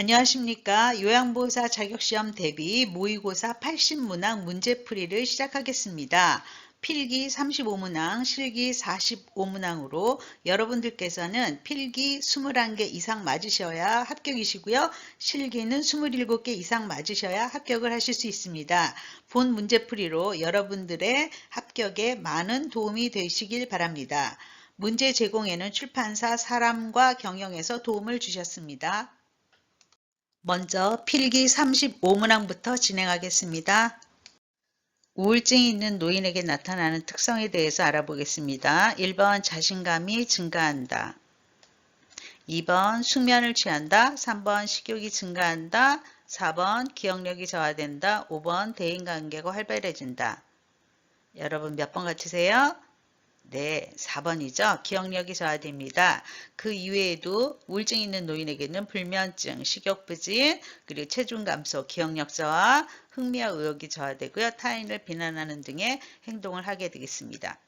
안녕하십니까. 요양보호사 자격시험 대비 모의고사 80문항 문제풀이를 시작하겠습니다. 필기 35문항, 실기 45문항으로 여러분들께서는 필기 21개 이상 맞으셔야 합격이시고요. 실기는 27개 이상 맞으셔야 합격을 하실 수 있습니다. 본 문제풀이로 여러분들의 합격에 많은 도움이 되시길 바랍니다. 문제 제공에는 출판사 사람과 경영에서 도움을 주셨습니다. 먼저 필기 35문항부터 진행하겠습니다. 우울증이 있는 노인에게 나타나는 특성에 대해서 알아보겠습니다. 1번 자신감이 증가한다. 2번 숙면을 취한다. 3번 식욕이 증가한다. 4번 기억력이 저하된다. 5번 대인관계가 활발해진다. 여러분 몇 번 같으세요? 네, 4번이죠. 기억력이 저하됩니다. 그 이외에도 우울증 있는 노인에게는 불면증, 식욕부진, 그리고 체중 감소, 기억력 저하, 흥미와 의욕이 저하되고요. 타인을 비난하는 등의 행동을 하게 되겠습니다.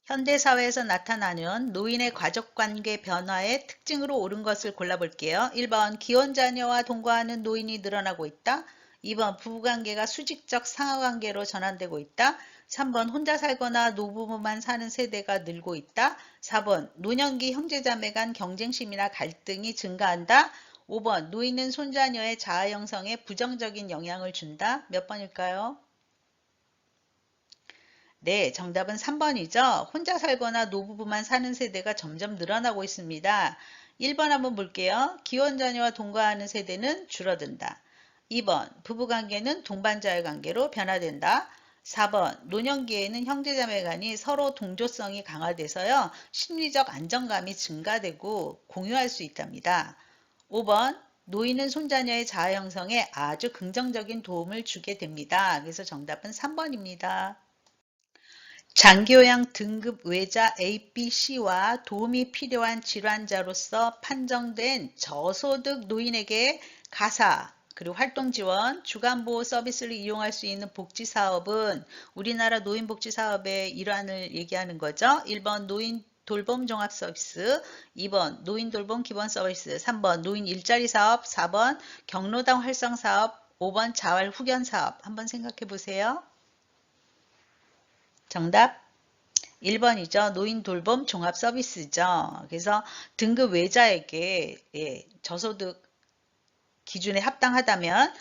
현대사회에서 나타나는 노인의 가족관계 변화의 특징으로 옳은 것을 골라볼게요. 1번 기혼자녀와 동거하는 노인이 늘어나고 있다. 2번 부부관계가 수직적 상하관계로 전환되고 있다. 3번 혼자 살거나 노부부만 사는 세대가 늘고 있다. 4번 노년기 형제자매 간 경쟁심이나 갈등이 증가한다. 5번 노인은 손자녀의 자아 형성에 부정적인 영향을 준다. 몇 번일까요? 네, 정답은 3번이죠. 혼자 살거나 노부부만 사는 세대가 점점 늘어나고 있습니다. 1번 한번 볼게요. 기혼자녀와 동거하는 세대는 줄어든다. 2번, 부부관계는 동반자의 관계로 변화된다. 4번, 노년기에는 형제자매 간이 서로 동조성이 강화돼서요. 심리적 안정감이 증가되고 공유할 수 있답니다. 5번, 노인은 손자녀의 자아 형성에 아주 긍정적인 도움을 주게 됩니다. 그래서 정답은 3번입니다. 장기요양 등급 외자 A, B, C와 도움이 필요한 질환자로서 판정된 저소득 노인에게 가사, 그리고 활동지원, 주간보호 서비스를 이용할 수 있는 복지사업은 우리나라 노인복지사업의 일환을 얘기하는 거죠. 1번 노인 돌봄 종합서비스, 2번 노인 돌봄 기본서비스, 3번 노인 일자리 사업, 4번 경로당 활성사업, 5번 자활 후견사업. 한번 생각해 보세요. 정답 1번이죠. 노인 돌봄 종합 서비스죠. 그래서 등급 외자에게 저소득 기준에 합당하다면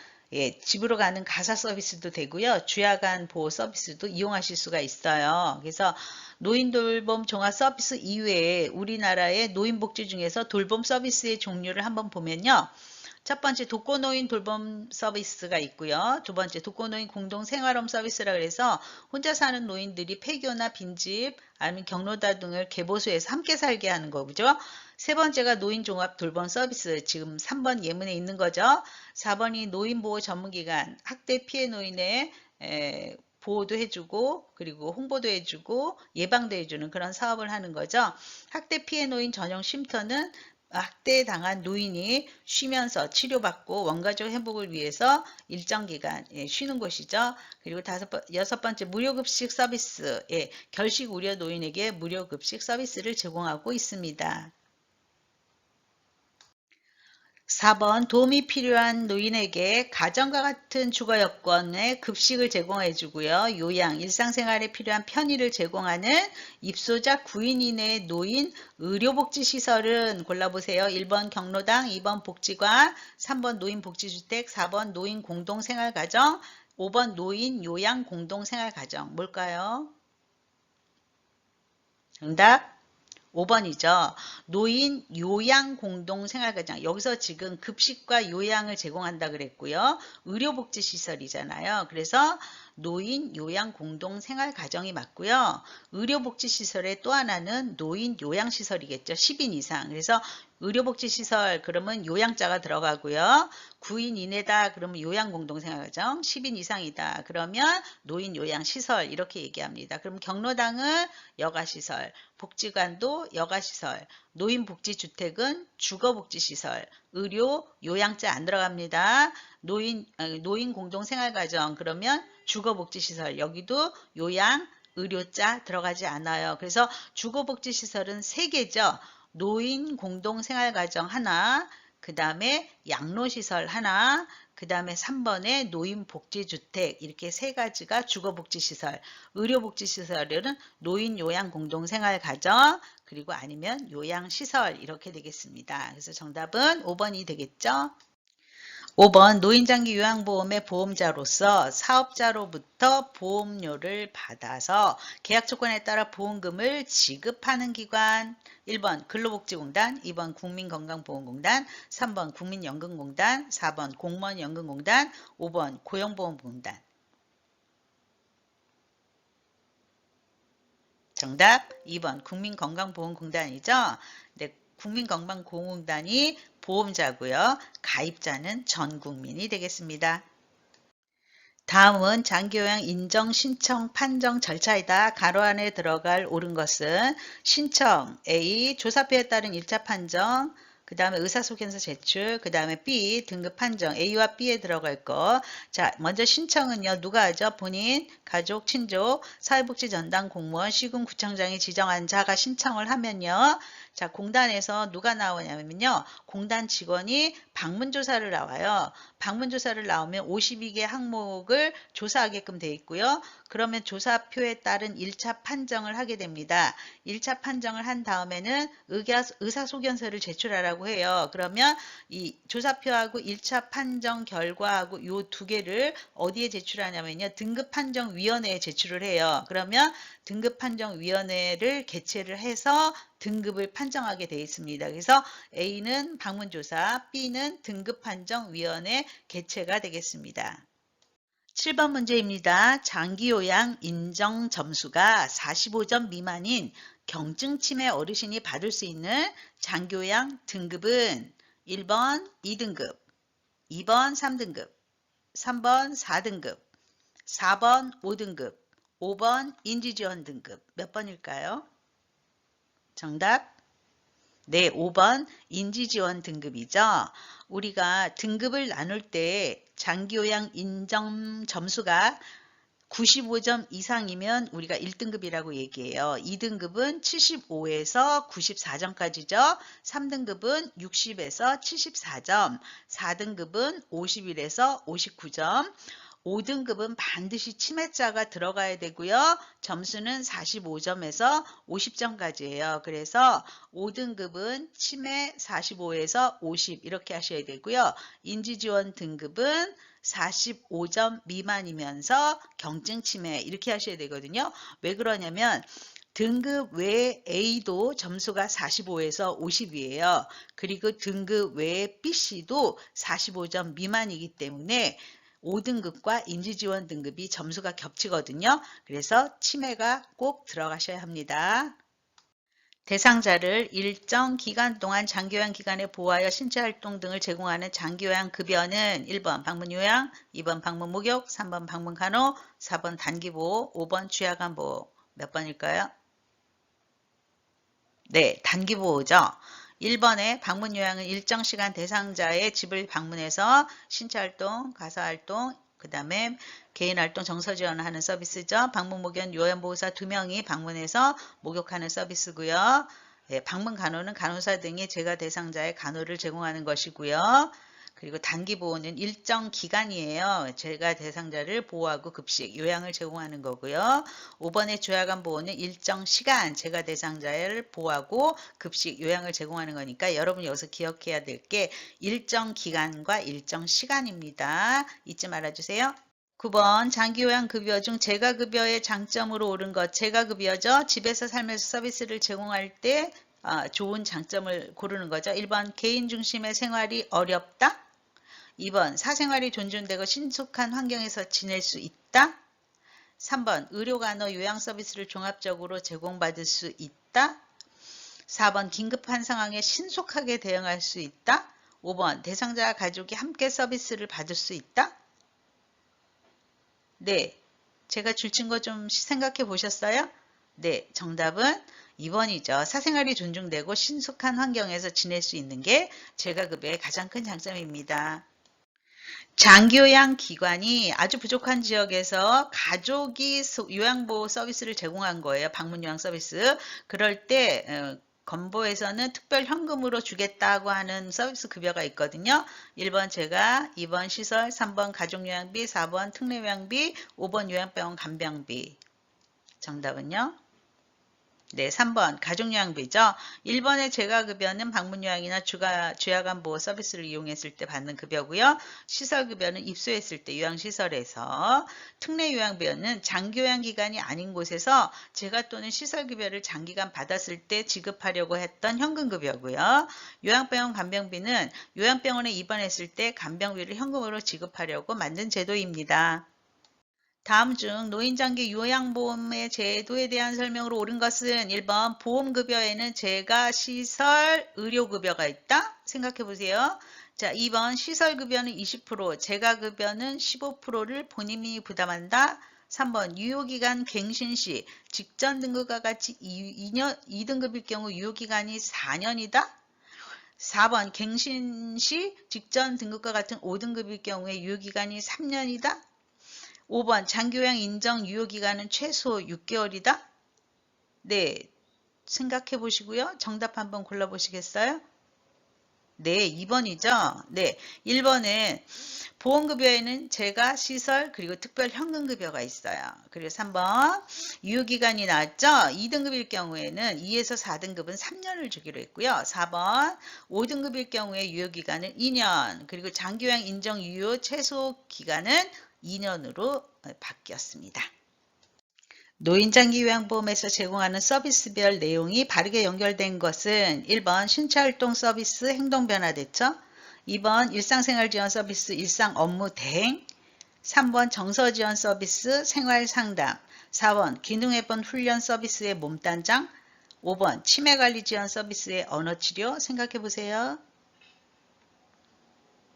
집으로 가는 가사 서비스도 되고요. 주야간 보호 서비스도 이용하실 수가 있어요. 그래서 노인 돌봄 종합 서비스 이외에 우리나라의 노인복지 중에서 돌봄 서비스의 종류를 한번 보면요. 첫 번째 독거노인 돌봄 서비스가 있고요. 두 번째 독거노인 공동생활홈 서비스라 그래서 혼자 사는 노인들이 폐교나 빈집 아니면 경로다 등을 개보수해서 함께 살게 하는 거죠. 세 번째가 노인종합 돌봄 서비스, 지금 3번 예문에 있는 거죠. 4번이 노인보호 전문기관, 학대 피해 노인의 보호도 해주고 그리고 홍보도 해주고 예방도 해주는 그런 사업을 하는 거죠. 학대 피해 노인 전용 쉼터는 학대당한 노인이 쉬면서 치료받고 원가족 회복을 위해서 일정 기간 쉬는 곳이죠. 그리고 여섯 번째 무료급식 서비스, 결식 우려 노인에게 무료급식 서비스를 제공하고 있습니다. 4번 도움이 필요한 노인에게 가정과 같은 주거 여건의 급식을 제공해 주고요. 요양, 일상생활에 필요한 편의를 제공하는 입소자 9인 이내의 노인 의료복지시설은 골라보세요. 1번 경로당, 2번 복지관, 3번 노인복지주택, 4번 노인 공동생활가정, 5번 노인 요양 공동생활가정. 뭘까요? 정답 5번이죠. 노인 요양 공동생활가정. 여기서 지금 급식과 요양을 제공한다 그랬고요. 의료복지시설이잖아요. 그래서 노인 요양 공동생활가정이 맞고요. 의료복지시설의 또 하나는 노인 요양시설이겠죠. 10인 이상. 그래서 의료복지시설 그러면 요양자가 들어가고요. 9인 이내다 그러면 요양공동생활가정, 10인 이상이다 그러면 노인 요양시설 이렇게 얘기합니다. 그럼 경로당은 여가시설, 복지관도 여가시설, 노인복지주택은 주거복지시설, 의료, 요양자 안 들어갑니다. 노인 공동생활가정 그러면 주거복지시설, 여기도 요양, 의료자 들어가지 않아요. 그래서 주거복지시설은 3개죠. 노인 공동생활가정 하나, 그 다음에 양로시설 하나, 그 다음에 3번에 노인복지주택 이렇게 세 가지가 주거복지시설, 의료복지시설은 노인 요양공동생활가정, 그리고 아니면 요양시설 이렇게 되겠습니다. 그래서 정답은 5번이 되겠죠. 5번 노인장기 요양보험의 보험자로서 사업자로부터 보험료를 받아서 계약 조건에 따라 보험금을 지급하는 기관 1번 근로복지공단, 2번 국민건강보험공단, 3번 국민연금공단, 4번 공무원연금공단, 5번 고용보험공단. 정답 2번 국민건강보험공단이죠. 네, 국민건강보험공단이 보험자고요. 가입자는 전 국민이 되겠습니다. 다음은 장기요양 인정 신청 판정 절차이다. 가로 안에 들어갈 옳은 것은 신청 A 조사표에 따른 1차 판정, 그 다음에 의사소견서 제출, 그 다음에 B 등급 판정 A와 B에 들어갈 거. 자, 먼저 신청은요. 누가 하죠? 본인, 가족, 친족, 사회복지전담 공무원, 시군구청장이 지정한 자가 신청을 하면요. 자, 공단에서 누가 나오냐면요. 공단 직원이 방문조사를 나와요. 방문조사를 나오면 52개 항목을 조사하게끔 돼 있고요. 그러면 조사표에 따른 1차 판정을 하게 됩니다. 1차 판정을 한 다음에는 의사소견서를 제출하라고 해요. 그러면 이 조사표하고 1차 판정 결과하고 이 두 개를 어디에 제출하냐면요. 등급판정위원회에 제출을 해요. 그러면 등급판정위원회를 개최를 해서 등급을 판정하게 되어 있습니다. 그래서 A는 방문조사, B는 등급판정위원회 개최가 되겠습니다. 7번 문제입니다. 장기요양 인정 점수가 45점 미만인 경증치매 어르신이 받을 수 있는 장기요양 등급은 1번 2등급, 2번 3등급, 3번 4등급, 4번 5등급, 5번 인지지원 등급. 몇 번일까요? 정답? 네, 5번 인지지원 등급이죠. 우리가 등급을 나눌 때 장기요양 인정 점수가 95점 이상이면 우리가 1등급이라고 얘기해요. 2등급은 75에서 94점까지죠. 3등급은 60에서 74점, 4등급은 51에서 59점, 5등급은 반드시 치매자가 들어가야 되고요. 점수는 45점에서 50점까지예요. 그래서 5등급은 치매 45에서 50 이렇게 하셔야 되고요. 인지지원 등급은 45점 미만이면서 경증 치매 이렇게 하셔야 되거든요. 왜 그러냐면 등급 외 A도 점수가 45에서 50이에요. 그리고 등급 외 BC도 45점 미만이기 때문에 5등급과 인지지원 등급이 점수가 겹치거든요. 그래서 치매가 꼭 들어가셔야 합니다. 대상자를 일정 기간 동안 장기요양 기관에 보호하여 신체활동 등을 제공하는 장기요양 급여는 1번 방문요양, 2번 방문목욕, 3번 방문간호, 4번 단기보호, 5번 취약암보호. 몇 번일까요? 네, 단기보호죠. 1번에 방문요양은 일정 시간 대상자의 집을 방문해서 신체활동, 가사활동, 그 다음에 개인활동 정서지원하는 서비스죠. 방문목욕 요양보호사 2명이 방문해서 목욕하는 서비스고요. 예, 방문간호는 간호사 등이 재가 대상자의 간호를 제공하는 것이고요. 그리고 단기보호는 일정 기간이에요. 재가 대상자를 보호하고 급식, 요양을 제공하는 거고요. 5번의 조약관 보호는 일정 시간 재가 대상자를 보호하고 급식, 요양을 제공하는 거니까 여러분이 여기서 기억해야 될 게 일정 기간과 일정 시간입니다. 잊지 말아주세요. 9번 장기요양급여 중 재가급여의 장점으로 옳은 것. 재가급여죠. 집에서 살면서 서비스를 제공할 때 좋은 장점을 고르는 거죠. 1번 개인 중심의 생활이 어렵다. 2번 사생활이 존중되고 신속한 환경에서 지낼 수 있다. 3번 의료간호 요양 서비스를 종합적으로 제공받을 수 있다. 4번 긴급한 상황에 신속하게 대응할 수 있다. 5번 대상자와 가족이 함께 서비스를 받을 수 있다. 네, 제가 줄친 거 좀 생각해 보셨어요? 네, 정답은 2번이죠. 사생활이 존중되고 신속한 환경에서 지낼 수 있는 게 재가급여의 가장 큰 장점입니다. 장기요양 기관이 아주 부족한 지역에서 가족이 요양보호 서비스를 제공한 거예요. 방문요양 서비스. 그럴 때 건보에서는 특별 현금으로 주겠다고 하는 서비스 급여가 있거든요. 1번 재가, 2번 시설, 3번 가족요양비, 4번 특례요양비, 5번 요양병원 간병비. 정답은요? 네, 3번 가족요양비죠. 1번의 재가급여는 방문요양이나 주야간 보호 서비스를 이용했을 때 받는 급여고요. 시설급여는 입소했을 때 요양시설에서, 특례요양비는 장기요양기간이 아닌 곳에서 재가 또는 시설급여를 장기간 받았을 때 지급하려고 했던 현금급여고요. 요양병원 간병비는 요양병원에 입원했을 때 간병비를 현금으로 지급하려고 만든 제도입니다. 다음 중 노인장기 요양보험의 제도에 대한 설명으로 옳은 것은 1번 보험급여에는 재가, 시설, 의료급여가 있다. 생각해 보세요. 자, 2번 시설급여는 20%, 재가급여는 15%를 본인이 부담한다. 3번 유효기간 갱신 시 직전 등급과 같이 2등급일 경우 유효기간이 4년이다. 4번 갱신 시 직전 등급과 같은 5등급일 경우에 유효기간이 3년이다. 5번 장기요양 인정 유효기간은 최소 6개월이다. 네, 생각해 보시고요. 정답 한번 골라보시겠어요? 네, 2번이죠. 네, 1번은 보험급여에는 재가, 시설, 그리고 특별 현금급여가 있어요. 그리고 3번 유효기간이 나왔죠. 2등급일 경우에는 2에서 4등급은 3년을 주기로 했고요. 4번 5등급일 경우에 유효기간은 2년, 그리고 장기요양 인정 유효 최소 기간은 2년으로 바뀌었습니다. 노인장기 요양보험에서 제공하는 서비스별 내용이 바르게 연결된 것은 1번 신체활동 서비스 행동변화 대처, 2번 일상생활지원 서비스 일상 업무 대행, 3번 정서지원 서비스 생활상담, 4번 기능회복 훈련 서비스의 몸단장, 5번 치매관리 지원 서비스의 언어치료. 생각해보세요.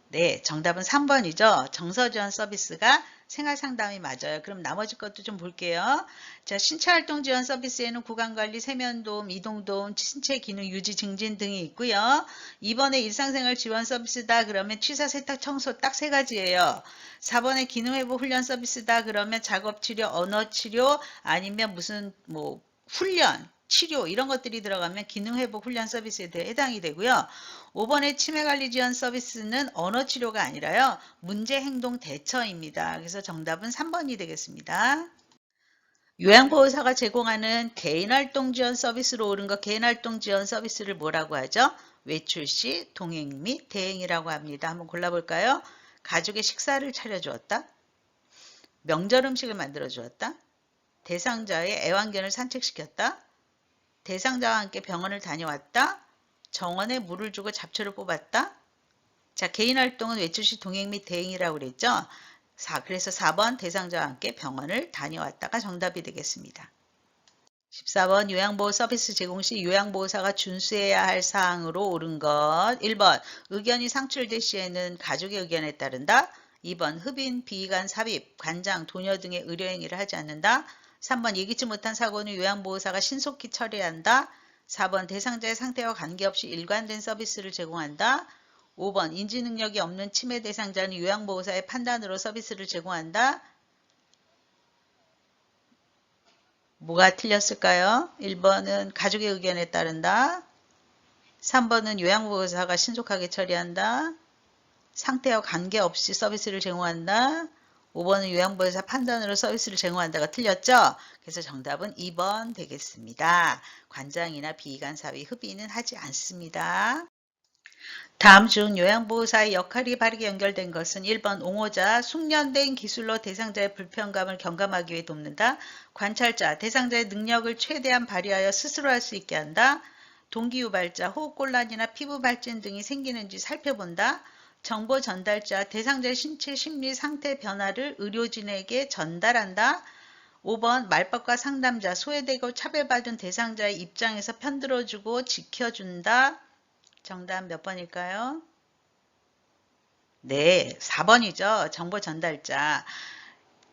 네, 정답은 3번이죠. 정서지원 서비스가 생활상담이 맞아요. 그럼 나머지 것도 좀 볼게요. 자, 신체활동 지원 서비스에는 구강관리, 세면도움, 이동도움, 신체 기능 유지 증진 등이 있고요. 2번에 일상생활 지원 서비스다 그러면 취사, 세탁, 청소 딱 3가지예요. 4번에 기능회복 훈련 서비스다 그러면 작업치료, 언어치료 아니면 무슨 뭐 훈련, 치료 이런 것들이 들어가면 기능회복 훈련 서비스에 해당이 되고요. 5번의 치매관리 지원 서비스는 언어치료가 아니라요. 문제행동 대처입니다. 그래서 정답은 3번이 되겠습니다. 요양보호사가 제공하는 개인활동 지원 서비스로 옳은 것, 개인활동 지원 서비스를 뭐라고 하죠? 외출 시 동행 및 대행이라고 합니다. 한번 골라볼까요? 가족의 식사를 차려주었다. 명절 음식을 만들어 주었다. 대상자의 애완견을 산책시켰다. 대상자와 함께 병원을 다녀왔다. 정원에 물을 주고 잡초를 뽑았다. 자, 개인 활동은 외출 시 동행 및 대행이라고 그랬죠. 그래서 4번 대상자와 함께 병원을 다녀왔다가 정답이 되겠습니다. 14번 요양보호 서비스 제공 시 요양보호사가 준수해야 할 사항으로 옳은 것. 1번 의견이 상출될 시에는 가족의 의견에 따른다. 2번 흡인, 비위관 삽입, 관장, 도녀 등의 의료행위를 하지 않는다. 3번 예기치 못한 사고는 요양보호사가 신속히 처리한다. 4번 대상자의 상태와 관계없이 일관된 서비스를 제공한다. 5번 인지능력이 없는 치매 대상자는 요양보호사의 판단으로 서비스를 제공한다. 뭐가 틀렸을까요? 1번은 가족의 의견에 따른다. 3번은 요양보호사가 신속하게 처리한다. 상태와 관계없이 서비스를 제공한다. 5번은 요양보호사 판단으로 서비스를 제공한다가 틀렸죠? 그래서 정답은 2번 되겠습니다. 관장이나 비위관 사위 흡인은 하지 않습니다. 다음 중 요양보호사의 역할이 바르게 연결된 것은 1번 옹호자, 숙련된 기술로 대상자의 불편감을 경감하기 위해 돕는다. 관찰자, 대상자의 능력을 최대한 발휘하여 스스로 할 수 있게 한다. 동기유발자, 호흡곤란이나 피부 발진 등이 생기는지 살펴본다. 정보 전달자, 대상자의 신체, 심리, 상태 변화를 의료진에게 전달한다. 5번 말법과 상담자, 소외되고 차별받은 대상자의 입장에서 편들어주고 지켜준다. 정답 몇 번일까요? 네, 4번이죠. 정보 전달자.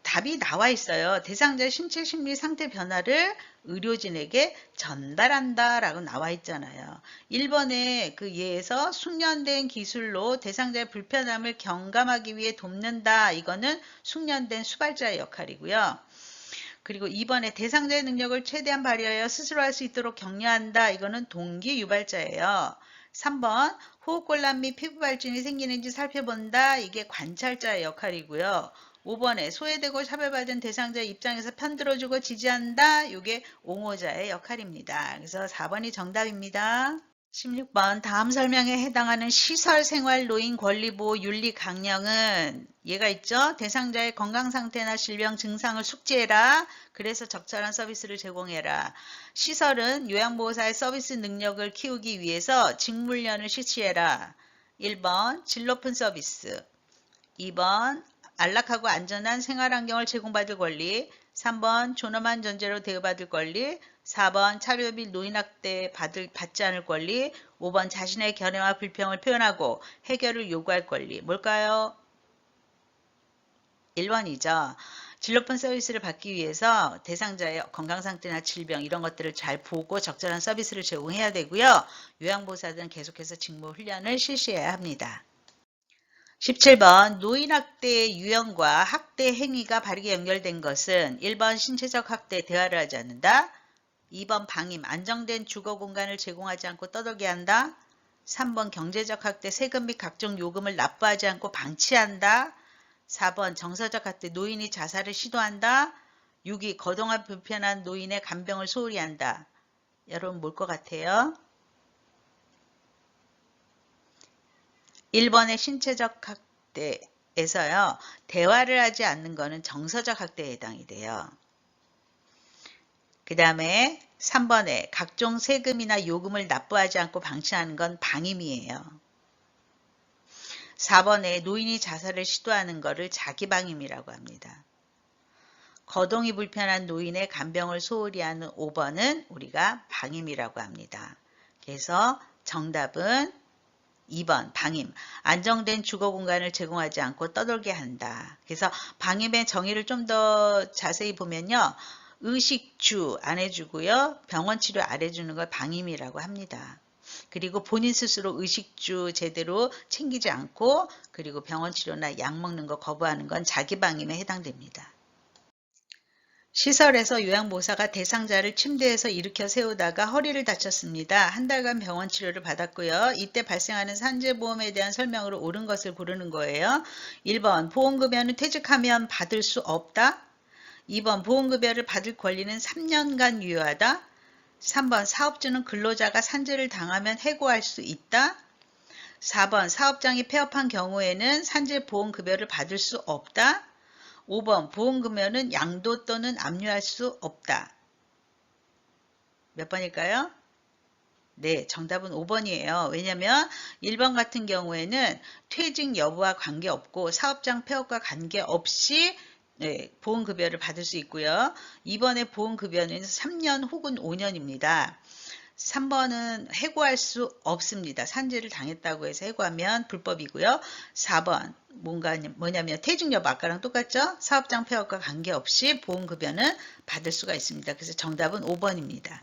답이 나와 있어요. 대상자의 신체, 심리, 상태 변화를 의료진에게 전달한다 라고 나와 있잖아요. 1번의 그 예에서 숙련된 기술로 대상자의 불편함을 경감하기 위해 돕는다. 이거는 숙련된 수발자의 역할이고요. 그리고 2번에 대상자의 능력을 최대한 발휘하여 스스로 할 수 있도록 격려한다. 이거는 동기 유발자예요. 3번 호흡곤란 및 피부 발진이 생기는지 살펴본다. 이게 관찰자의 역할이고요. 5번에 소외되고 차별받은 대상자의 입장에서 편들어주고 지지한다. 이게 옹호자의 역할입니다. 그래서 4번이 정답입니다. 16번 다음 설명에 해당하는 시설생활노인 권리보호 윤리 강령은 얘가 있죠. 대상자의 건강상태나 질병 증상을 숙지해라. 그래서 적절한 서비스를 제공해라. 시설은 요양보호사의 서비스 능력을 키우기 위해서 직무훈련을 실시해라. 1번 질 높은 서비스, 2번 안락하고 안전한 생활환경을 제공받을 권리, 3번 존엄한 존재로 대우받을 권리, 4번 차별 및 노인학대 받지 않을 권리, 5번 자신의 견해와 불평을 표현하고 해결을 요구할 권리. 뭘까요? 1번이죠. 질 높은 서비스를 받기 위해서 대상자의 건강상태나 질병 이런 것들을 잘 보고 적절한 서비스를 제공해야 되고요. 요양보호사들은 계속해서 직무훈련을 실시해야 합니다. 17번 노인학대의 유형과 학대 행위가 바르게 연결된 것은 1번 신체적 학대 대화를 하지 않는다. 2번 방임 안정된 주거 공간을 제공하지 않고 떠들게 한다. 3번 경제적 학대 세금 및 각종 요금을 납부하지 않고 방치한다. 4번 정서적 학대 노인이 자살을 시도한다. 6위 거동화 불편한 노인의 간병을 소홀히 한다. 여러분 뭘 것 같아요? 1번의 신체적 학대에서요. 대화를 하지 않는 것은 정서적 학대에 해당이 돼요. 그 다음에 3번에 각종 세금이나 요금을 납부하지 않고 방치하는 건 방임이에요. 4번에 노인이 자살을 시도하는 것을 자기방임이라고 합니다. 거동이 불편한 노인의 간병을 소홀히 하는 5번은 우리가 방임이라고 합니다. 그래서 정답은 2번 방임, 안정된 주거 공간을 제공하지 않고 떠돌게 한다. 그래서 방임의 정의를 좀 더 자세히 보면요. 의식주 안 해주고요. 병원 치료 안 해주는 걸 방임이라고 합니다. 그리고 본인 스스로 의식주 제대로 챙기지 않고 그리고 병원 치료나 약 먹는 거 거부하는 건 자기 방임에 해당됩니다. 시설에서 요양보호사가 대상자를 침대에서 일으켜 세우다가 허리를 다쳤습니다. 한 달간 병원 치료를 받았고요. 이때 발생하는 산재보험에 대한 설명으로 옳은 것을 고르는 거예요. 1번 보험급여는 퇴직하면 받을 수 없다. 2번 보험급여를 받을 권리는 3년간 유효하다. 3번 사업주는 근로자가 산재를 당하면 해고할 수 있다. 4번 사업장이 폐업한 경우에는 산재보험급여를 받을 수 없다. 5번 보험금여는 양도 또는 압류할 수 없다. 몇 번일까요? 네, 정답은 5번이에요. 왜냐하면 1번 같은 경우에는 퇴직 여부와 관계없고 사업장 폐업과 관계없이 보험급여를 받을 수 있고요. 2번의 보험급여는 3년 혹은 5년입니다. 3번은 해고할 수 없습니다. 산재를 당했다고 해서 해고하면 불법이고요. 4번 뭐냐면 퇴직 여부 아까랑 똑같죠? 사업장 폐업과 관계없이 보험급여는 받을 수가 있습니다. 그래서 정답은 5번입니다.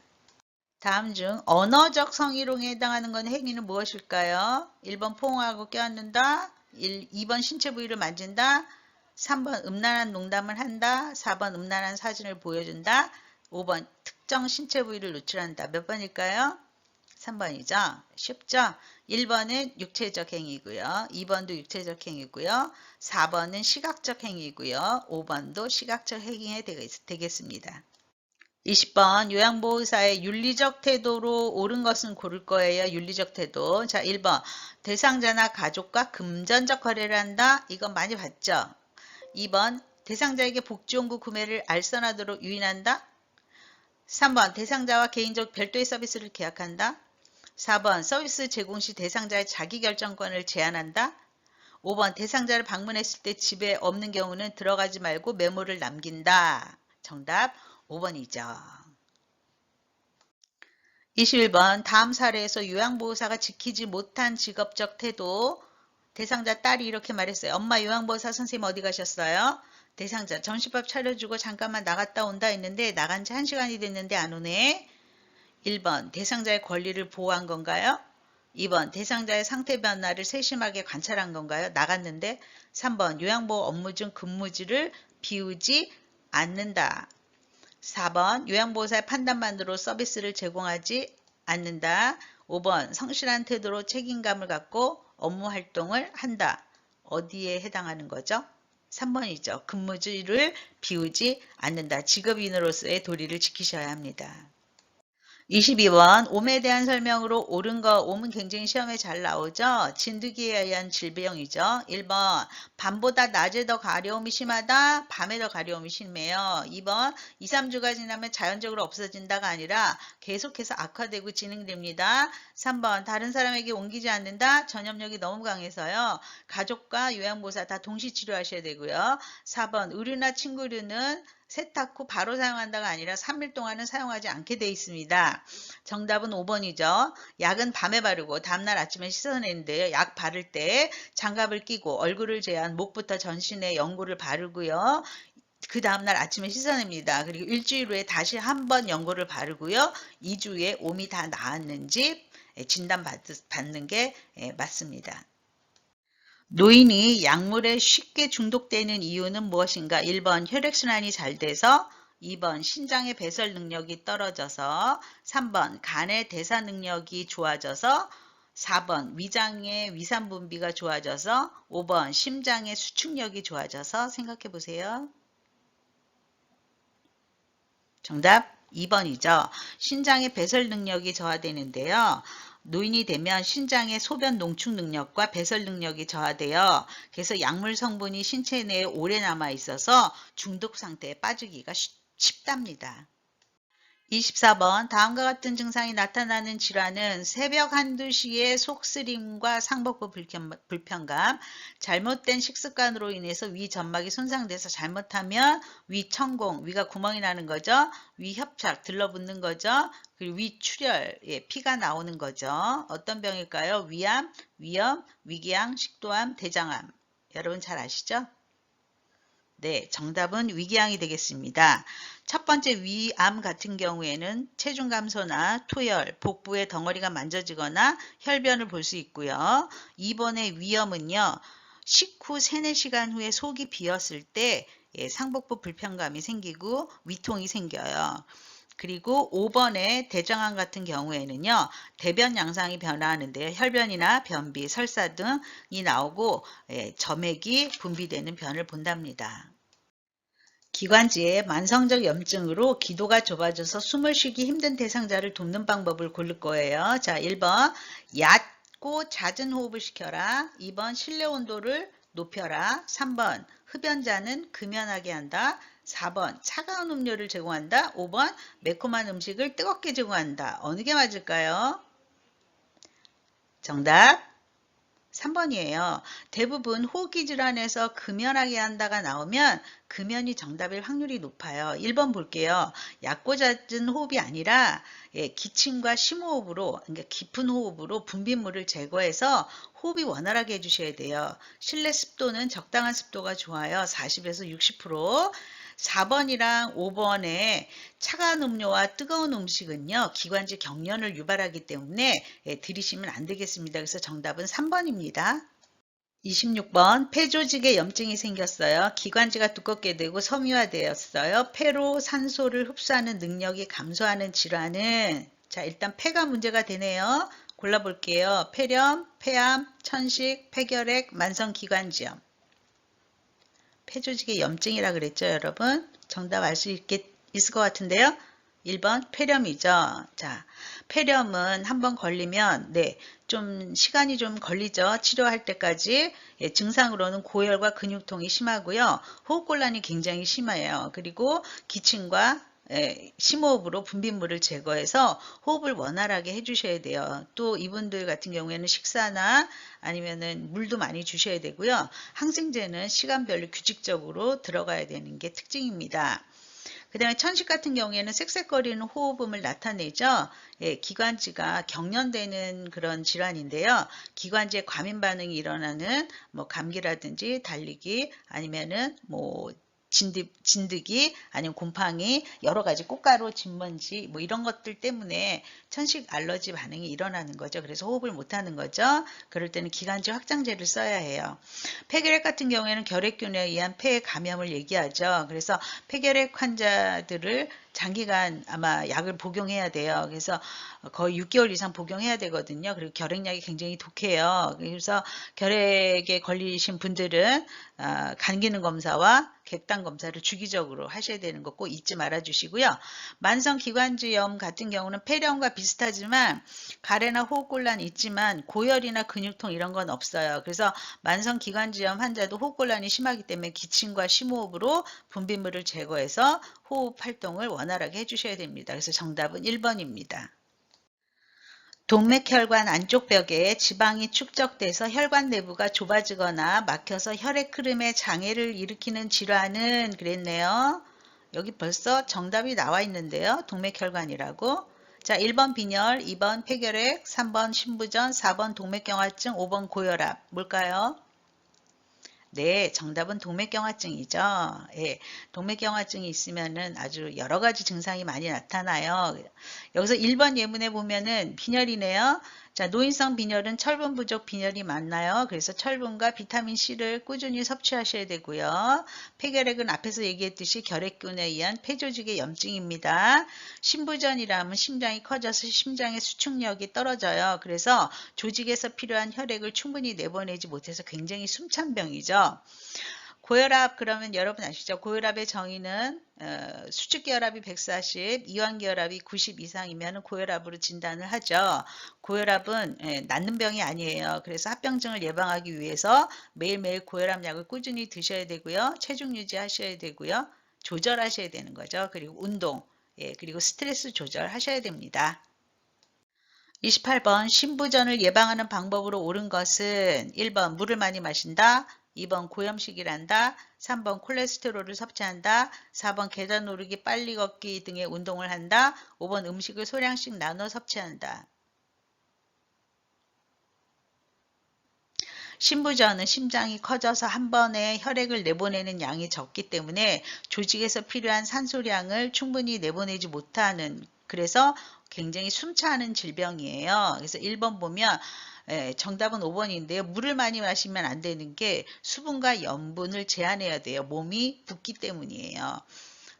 다음 중 언어적 성희롱에 해당하는 건 행위는 무엇일까요? 1번 포옹하고 껴안는다. 2번 신체 부위를 만진다. 3번 음란한 농담을 한다. 4번 음란한 사진을 보여준다. 5번 특정 신체 부위를 노출한다. 몇 번일까요? 3번이죠. 쉽죠? 1번은 육체적 행위고요. 2번도 육체적 행위고요. 4번은 시각적 행위고요. 5번도 시각적 행위에 되겠습니다. 20번 요양보호사의 윤리적 태도로 옳은 것은 고를 거예요. 윤리적 태도. 자, 1번 대상자나 가족과 금전적 거래를 한다. 이건 많이 봤죠? 2번 대상자에게 복지용구 구매를 알선하도록 유인한다. 3번 대상자와 개인적 별도의 서비스를 계약한다. 4번 서비스 제공 시 대상자의 자기결정권을 제한한다. 5번 대상자를 방문했을 때 집에 없는 경우는 들어가지 말고 메모를 남긴다. 정답 5번이죠. 21번 다음 사례에서 요양보호사가 지키지 못한 직업적 태도. 대상자 딸이 이렇게 말했어요. 엄마 요양보호사 선생님 어디 가셨어요? 대상자 점심밥 차려주고 잠깐만 나갔다 온다 했는데 나간 지 1시간이 됐는데 안 오네. 1번 대상자의 권리를 보호한 건가요? 2번 대상자의 상태 변화를 세심하게 관찰한 건가요? 나갔는데. 3번 요양보호 업무 중 근무지를 비우지 않는다. 4번 요양보호사의 판단만으로 서비스를 제공하지 않는다. 5번 성실한 태도로 책임감을 갖고 업무 활동을 한다. 어디에 해당하는 거죠? 3번이죠. 근무지를 비우지 않는다. 직업인으로서의 도리를 지키셔야 합니다. 22번 오음에 대한 설명으로 옳은 거 오음은 굉장히 시험에 잘 나오죠. 진드기에 의한 질병이죠. 1번 밤보다 낮에 더 가려움이 심하다. 밤에 더 가려움이 심해요. 2번 2, 3주가 지나면 자연적으로 없어진다가 아니라 계속해서 악화되고 진행됩니다. 3번 다른 사람에게 옮기지 않는다. 전염력이 너무 강해서요. 가족과 요양보호사 다 동시 치료하셔야 되고요. 4번 의류나 침구류는 세탁 후 바로 사용한다가 아니라 3일 동안은 사용하지 않게 되어 있습니다. 정답은 5번이죠. 약은 밤에 바르고 다음날 아침에 씻어내는데요. 약 바를 때 장갑을 끼고 얼굴을 제한 목부터 전신에 연고를 바르고요. 그 다음날 아침에 씻어냅니다. 그리고 일주일 후에 다시 한번 연고를 바르고요. 2주 후에 오미 다 나았는지 진단받는 게 맞습니다. 노인이 약물에 쉽게 중독되는 이유는 무엇인가? 1번 혈액순환이 잘 돼서, 2번 신장의 배설 능력이 떨어져서, 3번 간의 대사 능력이 좋아져서, 4번 위장의 위산 분비가 좋아져서, 5번 심장의 수축력이 좋아져서 생각해 보세요. 정답 2번이죠. 신장의 배설 능력이 저하되는데요. 노인이 되면 신장의 소변 농축 능력과 배설 능력이 저하되어 그래서 약물 성분이 신체 내에 오래 남아 있어서 중독 상태에 빠지기가 쉽답니다. 24번 다음과 같은 증상이 나타나는 질환은 새벽 한두 시에 속쓰림과 상복부 불편감, 잘못된 식습관으로 인해서 위 점막이 손상돼서 잘못하면 위 천공, 위가 구멍이 나는 거죠. 위 협착, 들러붙는 거죠. 그리고 위 출혈, 피가 나오는 거죠. 어떤 병일까요? 위암, 위염, 위궤양, 식도암, 대장암. 여러분 잘 아시죠? 네, 정답은 위궤양이 되겠습니다. 첫 번째 위암 같은 경우에는 체중 감소나 토열, 복부의 덩어리가 만져지거나 혈변을 볼 수 있고요. 2번의 위염은요. 식후 3, 4시간 후에 속이 비었을 때 상복부 불편감이 생기고 위통이 생겨요. 그리고 5번의 대장암 같은 경우에는요. 대변 양상이 변화하는데요. 혈변이나 변비, 설사 등이 나오고 점액이 분비되는 변을 본답니다. 기관지의 만성적 염증으로 기도가 좁아져서 숨을 쉬기 힘든 대상자를 돕는 방법을 고를 거예요. 자, 1번 얕고 잦은 호흡을 시켜라. 2번 실내 온도를 높여라. 3번 흡연자는 금연하게 한다. 4번 차가운 음료를 제공한다. 5번 매콤한 음식을 뜨겁게 제공한다. 어느 게 맞을까요? 정답 3번이에요. 대부분 호흡기 질환에서 금연하게 한다가 나오면 금연이 정답일 확률이 높아요. 1번 볼게요. 얕고 잦은 호흡이 아니라 기침과 심호흡으로, 그러니까 깊은 호흡으로 분비물을 제거해서 호흡이 원활하게 해주셔야 돼요. 실내 습도는 적당한 습도가 좋아요. 40에서 60%. 4번이랑 5번에 차가운 음료와 뜨거운 음식은요. 기관지 경련을 유발하기 때문에 들이시면 안 되겠습니다. 그래서 정답은 3번입니다. 26번 폐조직에 염증이 생겼어요. 기관지가 두껍게 되고 섬유화되었어요. 폐로 산소를 흡수하는 능력이 감소하는 질환은 자 일단 폐가 문제가 되네요. 골라볼게요. 폐렴, 폐암, 천식, 폐결핵, 만성기관지염. 폐조직의 염증이라 그랬죠, 여러분? 정답 알 수 있을 것 같은데요. 1번 폐렴이죠. 자, 폐렴은 한번 걸리면 좀 시간이 좀 걸리죠. 치료할 때까지. 증상으로는 고열과 근육통이 심하고요. 호흡곤란이 굉장히 심해요. 그리고 기침과 심호흡으로 분비물을 제거해서 호흡을 원활하게 해주셔야 돼요. 또 이분들 같은 경우에는 식사나 아니면은 물도 많이 주셔야 되고요. 항생제는 시간별로 규칙적으로 들어가야 되는 게 특징입니다. 그 다음에 천식 같은 경우에는 쌕쌕거리는 호흡음을 나타내죠. 기관지가 경련되는 그런 질환인데요. 기관지에 과민 반응이 일어나는 뭐 감기라든지 달리기 아니면은 뭐 진드기 아니면 곰팡이 여러 가지 꽃가루 진먼지 뭐 이런 것들 때문에 천식 알러지 반응이 일어나는 거죠. 그래서 호흡을 못하는 거죠. 그럴 때는 기관지 확장제를 써야 해요. 폐결핵 같은 경우에는 결핵균에 의한 폐 감염을 얘기하죠. 그래서 폐결핵 환자들을 장기간 아마 약을 복용해야 돼요. 그래서 거의 6개월 이상 복용해야 되거든요. 그리고 결핵약이 굉장히 독해요. 그래서 결핵에 걸리신 분들은 간 기능 검사와 객단 검사를 주기적으로 하셔야 되는 거 꼭 잊지 말아 주시고요. 만성기관지염 같은 경우는 폐렴과 비슷하지만 가래나 호흡곤란이 있지만 고열이나 근육통 이런 건 없어요. 그래서 만성기관지염 환자도 호흡곤란이 심하기 때문에 기침과 심호흡으로 분비물을 제거해서 호흡 활동을 원활하게 해주셔야 됩니다. 그래서 정답은 1번입니다. 동맥혈관 안쪽 벽에 지방이 축적돼서 혈관 내부가 좁아지거나 막혀서 혈액 흐름에 장애를 일으키는 질환은 그랬네요. 여기 벌써 정답이 나와 있는데요. 동맥혈관이라고. 자, 1번 빈혈, 2번 폐결핵, 3번 신부전, 4번 동맥경화증, 5번 고혈압. 뭘까요? 네, 정답은 동맥경화증이죠. 예, 동맥경화증이 있으면은 아주 여러 가지 증상이 많이 나타나요. 여기서 1번 예문에 보면은 빈혈이네요. 자, 노인성 빈혈은 철분 부족 빈혈이 맞나요? 그래서 철분과 비타민 C를 꾸준히 섭취하셔야 되고요. 폐결핵은 앞에서 얘기했듯이 결핵균에 의한 폐조직의 염증입니다. 신부전이라면 심장이 커져서 심장의 수축력이 떨어져요. 그래서 조직에서 필요한 혈액을 충분히 내보내지 못해서 굉장히 숨찬 병이죠. 고혈압 그러면 여러분 아시죠? 고혈압의 정의는 수축기혈압이 140, 이완기혈압이 90 이상이면 고혈압으로 진단을 하죠. 고혈압은 낫는 병이 아니에요. 그래서 합병증을 예방하기 위해서 매일매일 고혈압 약을 꾸준히 드셔야 되고요. 체중 유지하셔야 되고요. 조절하셔야 되는 거죠. 그리고 운동, 그리고 스트레스 조절하셔야 됩니다. 28번 신부전을 예방하는 방법으로 옳은 것은 1번 물을 많이 마신다. 2번 고염식이를 한다. 3번 콜레스테롤을 섭취한다. 4번 계단 오르기, 빨리 걷기 등의 운동을 한다. 5번 음식을 소량씩 나눠 섭취한다. 신부전은 심장이 커져서 한 번에 혈액을 내보내는 양이 적기 때문에 조직에서 필요한 산소량을 충분히 내보내지 못하는, 그래서 굉장히 숨차는 질병이에요. 그래서 1번 보면 정답은 5번인데요. 물을 많이 마시면 안 되는 게 수분과 염분을 제한해야 돼요. 몸이 붓기 때문이에요.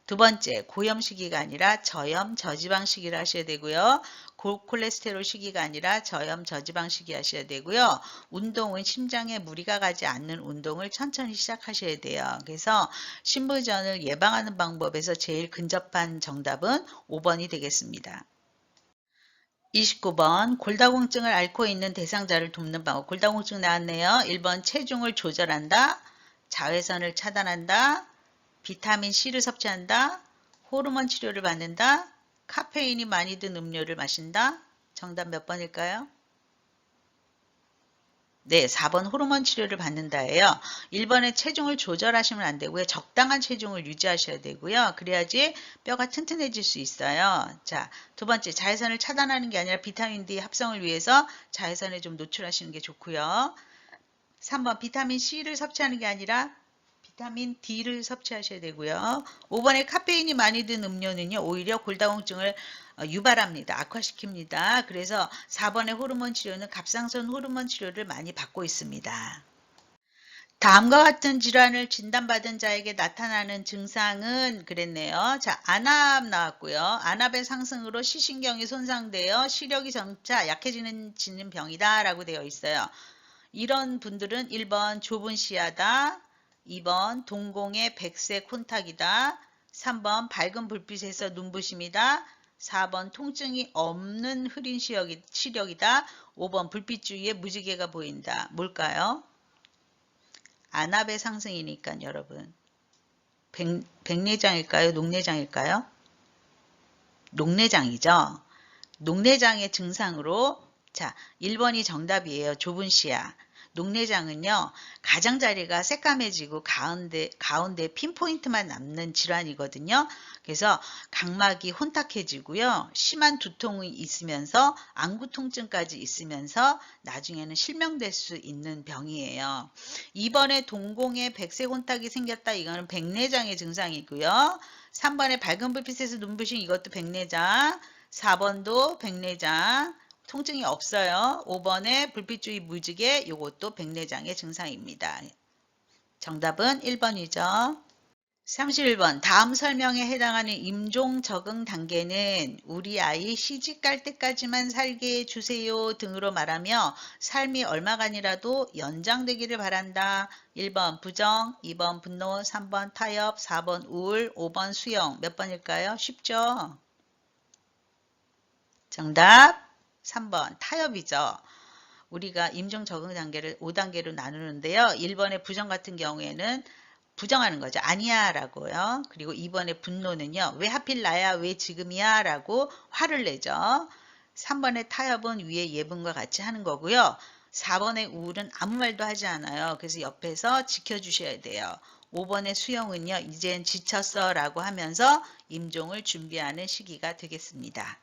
두 번째, 고염 시기가 아니라 저염, 저지방 시기를 하셔야 되고요. 고콜레스테롤 시기가 아니라 저염, 저지방 시기 하셔야 되고요. 운동은 심장에 무리가 가지 않는 운동을 천천히 시작하셔야 돼요. 그래서 신부전을 예방하는 방법에서 제일 근접한 정답은 5번이 되겠습니다. 29번 골다공증을 앓고 있는 대상자를 돕는 방법. 골다공증 나왔네요. 1번 체중을 조절한다. 자외선을 차단한다. 비타민 C를 섭취한다. 호르몬 치료를 받는다. 카페인이 많이 든 음료를 마신다. 정답 몇 번일까요? 네, 4번 호르몬 치료를 받는다예요. 1번에 체중을 조절하시면 안 되고요. 적당한 체중을 유지하셔야 되고요. 그래야지 뼈가 튼튼해질 수 있어요. 자, 두 번째, 자외선을 차단하는 게 아니라 비타민 D 합성을 위해서 자외선에 좀 노출하시는 게 좋고요. 3번 비타민 C를 섭취하는 게 아니라 비타민 D를 섭취하셔야 되고요. 5번에 카페인이 많이 든 음료는요, 오히려 골다공증을 유발합니다. 악화시킵니다. 그래서 4번의 호르몬 치료는 갑상선 호르몬 치료를 많이 받고 있습니다. 다음과 같은 질환을 진단받은 자에게 나타나는 증상은 그랬네요. 자, 안압 나왔고요. 안압의 상승으로 시신경이 손상되어 시력이 점차 약해지는 병이다 라고 되어 있어요. 이런 분들은 1번 좁은 시야다. 2번 동공의 백색 혼탁이다. 3번 밝은 불빛에서 눈부심이다. 4번 통증이 없는 흐린 시력이다. 5번 불빛 주위에 무지개가 보인다. 뭘까요? 안압의 상승이니까 여러분. 백내장일까요? 녹내장일까요? 녹내장이죠. 녹내장의 증상으로 자, 1번이 정답이에요. 좁은 시야. 녹내장은요, 가장자리가 새까매지고 가운데 핀포인트만 남는 질환이거든요. 그래서 각막이 혼탁해지고요. 심한 두통이 있으면서 안구 통증까지 있으면서 나중에는 실명될 수 있는 병이에요. 2번에 동공에 백색 혼탁이 생겼다. 이거는 백내장의 증상이고요. 3번에 밝은 불빛에서 눈부신 이것도 백내장. 4번도 백내장. 통증이 없어요. 5번에 불빛주의 무지개, 이것도 백내장의 증상입니다. 정답은 1번이죠. 31번 다음 설명에 해당하는 임종 적응 단계는 우리 아이 시집 갈 때까지만 살게 해주세요 등으로 말하며 삶이 얼마간이라도 연장되기를 바란다. 1번 부정, 2번 분노, 3번 타협, 4번 우울, 5번 수용. 몇 번일까요? 쉽죠? 정답 3번 타협이죠. 우리가 임종 적응 단계를 5단계로 나누는데요. 1번의 부정 같은 경우에는 부정하는 거죠. 아니야 라고요. 그리고 2번의 분노는요. 왜 하필 나야? 왜 지금이야? 라고 화를 내죠. 3번의 타협은 위에 예문과 같이 하는 거고요. 4번의 우울은 아무 말도 하지 않아요. 그래서 옆에서 지켜주셔야 돼요. 5번의 수용은요. 이젠 지쳤어 라고 하면서 임종을 준비하는 시기가 되겠습니다.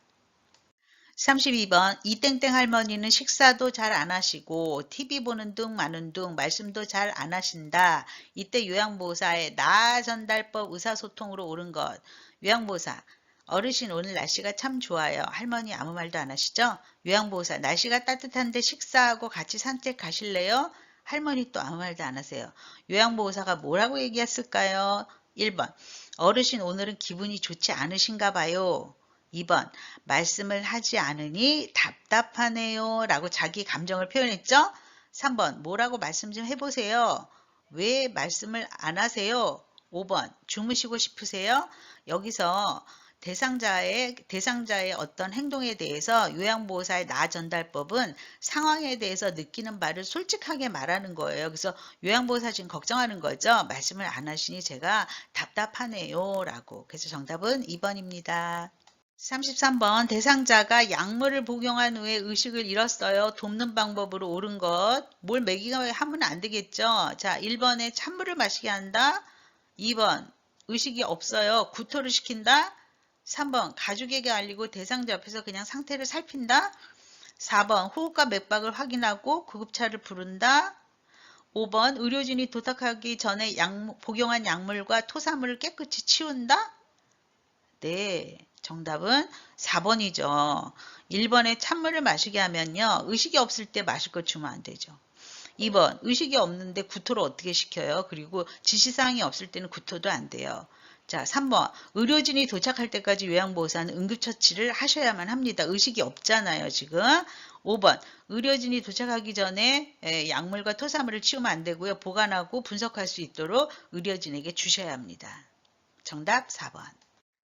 32번 이땡땡 할머니는 식사도 잘 안 하시고 TV 보는 둥 마는 둥 말씀도 잘 안 하신다. 이때 요양보호사의 나 전달법 의사소통으로 옳은 것. 요양보호사 어르신 오늘 날씨가 참 좋아요. 할머니 아무 말도 안 하시죠? 요양보호사 날씨가 따뜻한데 식사하고 같이 산책 가실래요? 할머니 또 아무 말도 안 하세요. 요양보호사가 뭐라고 얘기했을까요? 1번 어르신 오늘은 기분이 좋지 않으신가 봐요. 2번 말씀을 하지 않으니 답답하네요 라고 자기 감정을 표현했죠. 3번 뭐라고 말씀 좀 해보세요. 왜 말씀을 안 하세요? 5번 주무시고 싶으세요? 여기서 대상자의 어떤 행동에 대해서 요양보호사의 나 전달법은 상황에 대해서 느끼는 바를 솔직하게 말하는 거예요. 그래서 요양보호사 지금 걱정하는 거죠. 말씀을 안 하시니 제가 답답하네요 라고. 그래서 정답은 2번입니다. 33번 대상자가 약물을 복용한 후에 의식을 잃었어요. 돕는 방법으로 옳은 것. 뭘 먹이가 하면 안 되겠죠. 자, 1번에 찬물을 마시게 한다. 2번 의식이 없어요. 구토를 시킨다. 3번 가족에게 알리고 대상자 옆에서 그냥 상태를 살핀다. 4번 호흡과 맥박을 확인하고 구급차를 부른다. 5번 의료진이 도착하기 전에 복용한 약물과 토사물을 깨끗이 치운다. 네, 정답은 4번이죠. 1번에 찬물을 마시게 하면요. 의식이 없을 때 마실 걸 주면 안 되죠. 2번, 의식이 없는데 구토를 어떻게 시켜요? 그리고 지시사항이 없을 때는 구토도 안 돼요. 자, 3번, 의료진이 도착할 때까지 요양보호사는 응급처치를 하셔야만 합니다. 의식이 없잖아요, 지금. 5번, 의료진이 도착하기 전에 약물과 토사물을 치우면 안 되고요. 보관하고 분석할 수 있도록 의료진에게 주셔야 합니다. 정답 4번.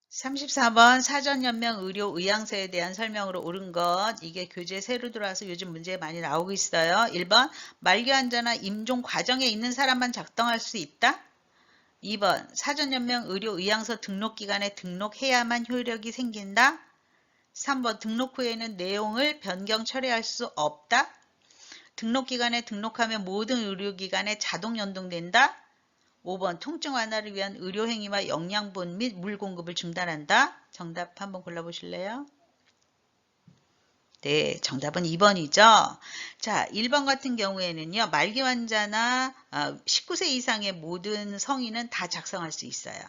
34번 사전연명 의료 의향서에 대한 설명으로 옳은 것. 이게 교재에 새로 들어와서 요즘 문제에 많이 나오고 있어요. 1번 말기 환자나 임종 과정에 있는 사람만 작성할 수 있다. 2번 사전연명 의료 의향서 등록기간에 등록해야만 효력이 생긴다. 3번 등록 후에는 내용을 변경 처리할 수 없다. 등록기간에 등록하면 모든 의료기관에 자동 연동된다. 5번 통증 완화를 위한 의료행위와 영양분 및 물 공급을 중단한다. 정답 한번 골라보실래요? 네, 정답은 2번이죠. 자, 1번 같은 경우에는요. 말기 환자나 19세 이상의 모든 성인은 다 작성할 수 있어요.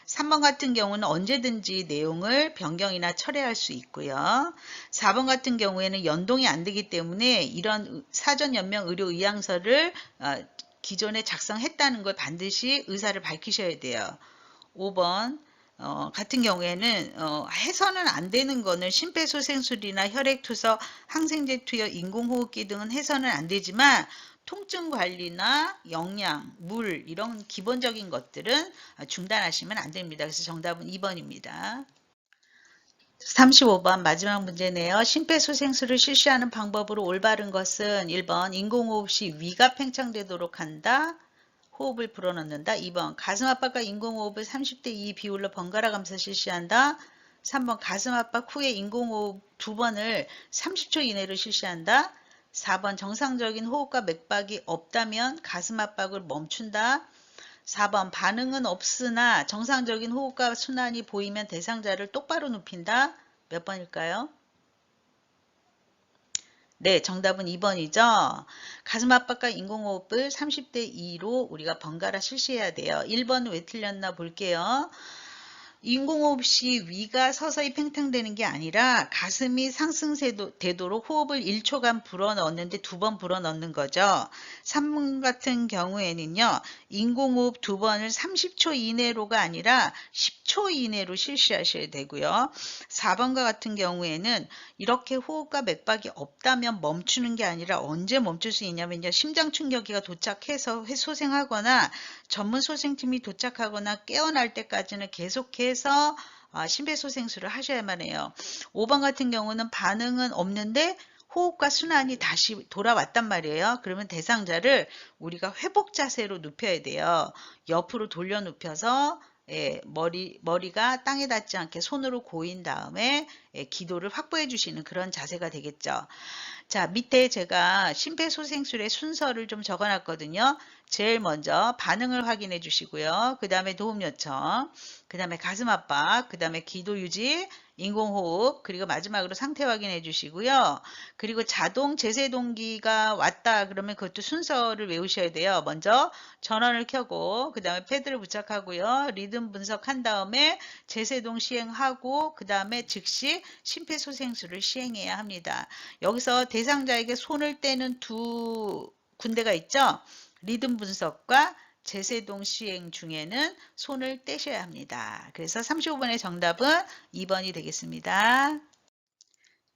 3번 같은 경우는 언제든지 내용을 변경이나 철회할 수 있고요. 4번 같은 경우에는 연동이 안 되기 때문에 이런 사전연명 의료 의향서를 기존에 작성했다는 걸 반드시 의사를 밝히셔야 돼요. 5번 같은 경우에는 해서는 안 되는 거는 심폐소생술이나 혈액투석, 항생제 투여, 인공호흡기 등은 해서는 안 되지만 통증 관리나 영양, 물 이런 기본적인 것들은 중단하시면 안 됩니다. 그래서 정답은 2번입니다. 35번 마지막 문제네요. 심폐소생술을 실시하는 방법으로 올바른 것은 1번 인공호흡 시 위가 팽창되도록 한다. 호흡을 불어넣는다. 2번 가슴 압박과 인공호흡을 30대 2 비율로 번갈아 가면서 실시한다. 3번 가슴 압박 후에 인공호흡 2번을 30초 이내로 실시한다. 4번 정상적인 호흡과 맥박이 없다면 가슴 압박을 멈춘다. 4번 반응은 없으나 정상적인 호흡과 순환이 보이면 대상자를 똑바로 눕힌다. 몇 번일까요? 네, 정답은 2번이죠. 가슴 압박과 인공호흡을 30대 2로 우리가 번갈아 실시해야 돼요. 1번 왜 틀렸나 볼게요. 인공호흡 시 위가 서서히 팽창되는 게 아니라 가슴이 상승되도록 호흡을 1초간 불어넣는데 2번 불어넣는 거죠. 3번 같은 경우에는요. 인공호흡 2번을 30초 이내로가 아니라 10초 이내로 실시하셔야 되고요. 4번과 같은 경우에는 이렇게 호흡과 맥박이 없다면 멈추는 게 아니라 언제 멈출 수 있냐면요. 심장충격기가 도착해서 소생하거나 전문 소생팀이 도착하거나 깨어날 때까지는 계속해서 심폐소생술을 하셔야만 해요. 5번 같은 경우는 반응은 없는데 호흡과 순환이 다시 돌아왔단 말이에요. 그러면 대상자를 우리가 회복 자세로 눕혀야 돼요. 옆으로 돌려 눕혀서 머리가 땅에 닿지 않게 손으로 고인 다음에 기도를 확보해 주시는 그런 자세가 되겠죠. 자, 밑에 제가 심폐소생술의 순서를 좀 적어놨거든요. 제일 먼저 반응을 확인해 주시고요. 그 다음에 도움 요청, 그 다음에 가슴 압박, 그 다음에 기도 유지, 인공호흡, 그리고 마지막으로 상태 확인해 주시고요. 그리고 자동 제세동기가 왔다 그러면 그것도 순서를 외우셔야 돼요. 먼저 전원을 켜고 그 다음에 패드를 부착하고요. 리듬 분석한 다음에 제세동 시행하고 그 다음에 즉시 심폐소생술을 시행해야 합니다. 여기서 대상자에게 손을 떼는 두 군데가 있죠. 리듬 분석과 제세동 시행 중에는 손을 떼셔야 합니다. 그래서 35번의 정답은 2번이 되겠습니다.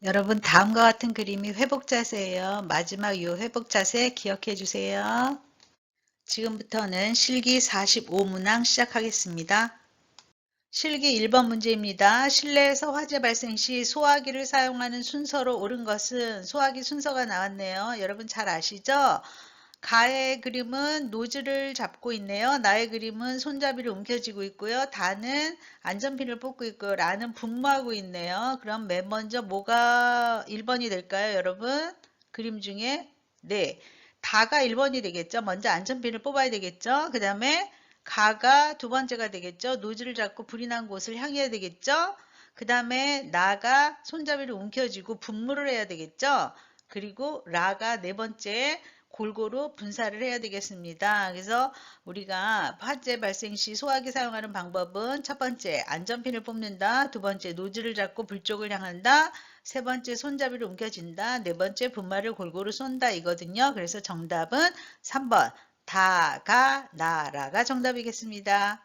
여러분 다음과 같은 그림이 회복 자세예요. 마지막 이 회복 자세 기억해 주세요. 지금부터는 실기 45문항 시작하겠습니다. 실기 1번 문제입니다. 실내에서 화재 발생 시 소화기를 사용하는 순서로 옳은 것은 소화기 순서가 나왔네요. 여러분 잘 아시죠? 가의 그림은 노즐을 잡고 있네요. 나의 그림은 손잡이를 움켜쥐고 있고요. 다는 안전핀을 뽑고 있고요. 라는 분무하고 있네요. 그럼 맨 먼저 뭐가 1번이 될까요, 여러분? 그림 중에 네, 다가 1번이 되겠죠. 먼저 안전핀을 뽑아야 되겠죠. 그 다음에 가가 두 번째가 되겠죠. 노즐을 잡고 불이 난 곳을 향해야 되겠죠. 그 다음에 나가 손잡이를 움켜쥐고 분무를 해야 되겠죠. 그리고 라가 네 번째 골고루 분사를 해야 되겠습니다. 그래서 우리가 화재 발생 시 소화기 사용하는 방법은 첫 번째 안전핀을 뽑는다. 두 번째 노즐을 잡고 불 쪽을 향한다. 세 번째 손잡이를 움켜쥔다. 네 번째 분말을 골고루 쏜다 이거든요. 그래서 정답은 3번 다가 나라가 정답이겠습니다.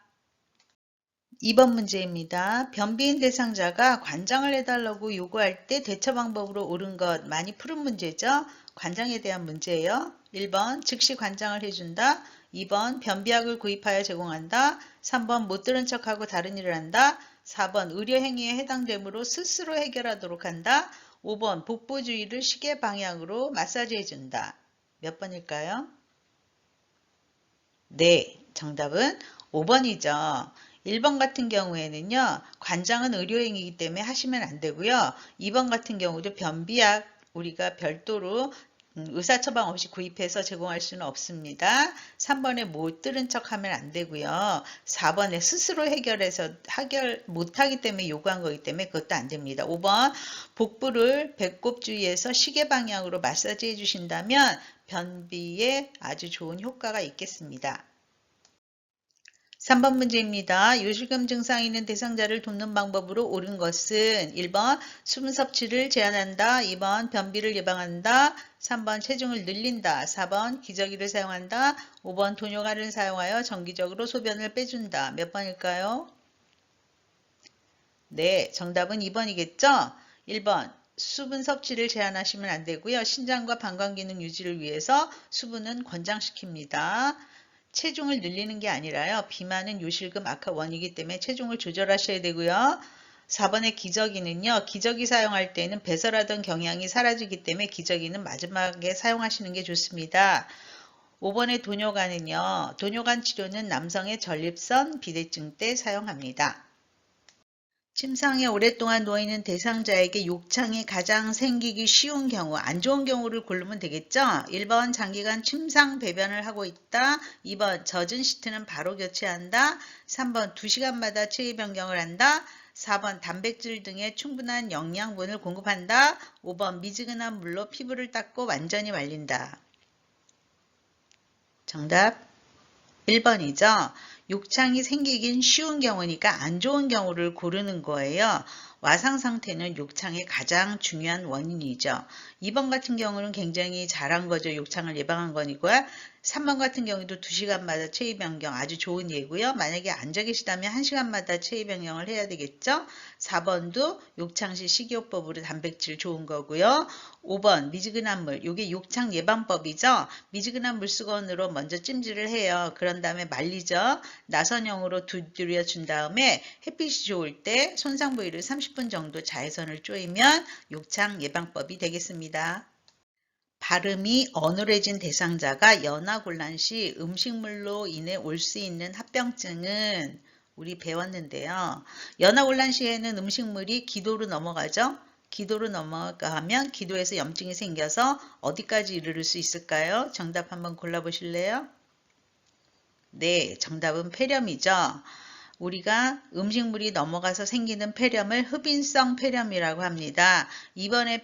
2번 문제입니다. 변비인 대상자가 관장을 해달라고 요구할 때 대처 방법으로 옳은 것 많이 푸른 문제죠. 관장에 대한 문제예요. 1번 즉시 관장을 해준다. 2번 변비약을 구입하여 제공한다. 3번 못 들은 척하고 다른 일을 한다. 4번 의료행위에 해당되므로 스스로 해결하도록 한다. 5번 복부 주위를 시계 방향으로 마사지 해준다. 몇 번일까요? 네, 정답은 5번이죠. 1번 같은 경우에는요. 관장은 의료행위이기 때문에 하시면 안 되고요. 2번 같은 경우도 변비약 우리가 별도로 의사 처방 없이 구입해서 제공할 수는 없습니다. 3번에 못 들은 척 하면 안 되고요. 4번에 스스로 해결 못하기 때문에 요구한 거기 때문에 그것도 안 됩니다. 5번 복부를 배꼽 주위에서 시계 방향으로 마사지 해주신다면 변비에 아주 좋은 효과가 있겠습니다. 3번 문제입니다. 요실금 증상이 있는 대상자를 돕는 방법으로 옳은 것은 1번 수분 섭취를 제한한다. 2번 변비를 예방한다. 3번 체중을 늘린다. 4번 기저귀를 사용한다. 5번 돈요가를 사용하여 정기적으로 소변을 빼준다. 몇 번일까요? 네, 정답은 2번이겠죠? 1번 수분 섭취를 제한하시면 안 되고요. 신장과 방광기능 유지를 위해서 수분은 권장시킵니다. 체중을 늘리는 게 아니라요. 비만은 요실금 악화 원이기 때문에 체중을 조절하셔야 되고요. 4번의 기저귀는요. 기저귀 사용할 때는 배설하던 경향이 사라지기 때문에 기저귀는 마지막에 사용하시는 게 좋습니다. 5번의 돈요가는요. 돈요간 치료는 남성의 전립선 비대증 때 사용합니다. 침상에 오랫동안 누워있는 대상자에게 욕창이 가장 생기기 쉬운 경우, 안 좋은 경우를 고르면 되겠죠? 1번 장기간 침상 배변을 하고 있다. 2번 젖은 시트는 바로 교체한다. 3번 2시간마다 체위 변경을 한다. 4번 단백질 등의 충분한 영양분을 공급한다. 5번 미지근한 물로 피부를 닦고 완전히 말린다. 정답 1번이죠. 욕창이 생기긴 쉬운 경우니까 안 좋은 경우를 고르는 거예요. 와상 상태는 욕창의 가장 중요한 원인이죠. 2번 같은 경우는 굉장히 잘한 거죠. 욕창을 예방한 거니고요. 3번 같은 경우도 2시간마다 체위 변경 아주 좋은 예고요. 만약에 앉아 계시다면 1시간마다 체위 변경을 해야 되겠죠. 4번도 욕창 시 식이요법으로 단백질 좋은 거고요. 5번 미지근한 물, 이게 욕창 예방법이죠. 미지근한 물수건으로 먼저 찜질을 해요. 그런 다음에 말리죠. 나선형으로 두드려 준 다음에 햇빛이 좋을 때 손상 부위를 30분 정도 자외선을 쬐면 욕창 예방법이 되겠습니다. 발음이 어눌해진 대상자가 연하곤란 시 음식물로 인해 올 수 있는 합병증은 우리 배웠는데요. 연하곤란 시에는 음식물이 기도로 넘어가죠. 기도로 넘어가면 기도에서 염증이 생겨서 어디까지 이르를 수 있을까요? 정답 한번 골라보실래요? 네, 정답은 폐렴이죠. 우리가 음식물이 넘어가서 생기는 폐렴을 흡인성 폐렴이라고 합니다. 이번에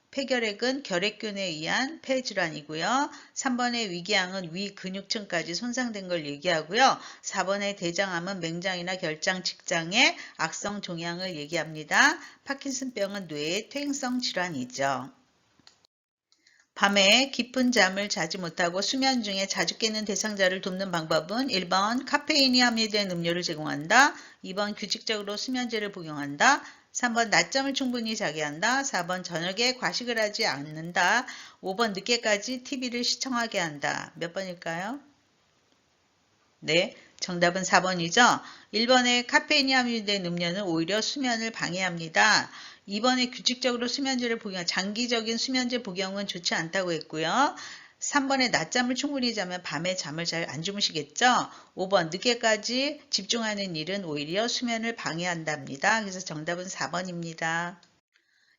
폐결핵은 결핵균에 의한 폐질환이고요. 3번의 위궤양은 위 근육층까지 손상된 걸 얘기하고요. 4번의 대장암은 맹장이나 결장, 직장의 악성 종양을 얘기합니다. 파킨슨병은 뇌의 퇴행성 질환이죠. 밤에 깊은 잠을 자지 못하고 수면 중에 자주 깨는 대상자를 돕는 방법은 1번 카페인이 함유된 음료를 제공한다. 2번 규칙적으로 수면제를 복용한다. 3번 낮잠을 충분히 자게 한다. 4번 저녁에 과식을 하지 않는다. 5번 늦게까지 TV를 시청하게 한다. 몇 번일까요? 네, 정답은 4번이죠. 1번에 카페인이 함유된 음료는 오히려 수면을 방해합니다. 2번에 규칙적으로 수면제를 장기적인 수면제 복용은 좋지 않다고 했고요. 3번에 낮잠을 충분히 자면 밤에 잠을 잘 안 주무시겠죠? 5번 늦게까지 집중하는 일은 오히려 수면을 방해한답니다. 그래서 정답은 4번입니다.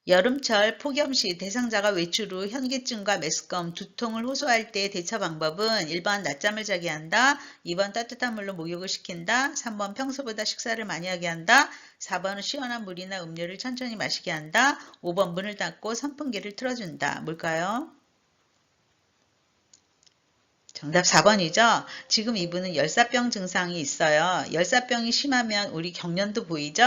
여름철 폭염 시 대상자가 외출 후 현기증과 메스꺼움, 두통을 호소할 때 대처 방법은 1번 낮잠을 자게 한다, 2번 따뜻한 물로 목욕을 시킨다, 3번 평소보다 식사를 많이 하게 한다, 4번은 시원한 물이나 음료를 천천히 마시게 한다, 5번 문을 닫고 선풍기를 틀어준다. 뭘까요? 정답 4번이죠. 지금 이분은 열사병 증상이 있어요. 열사병이 심하면 우리 경련도 보이죠?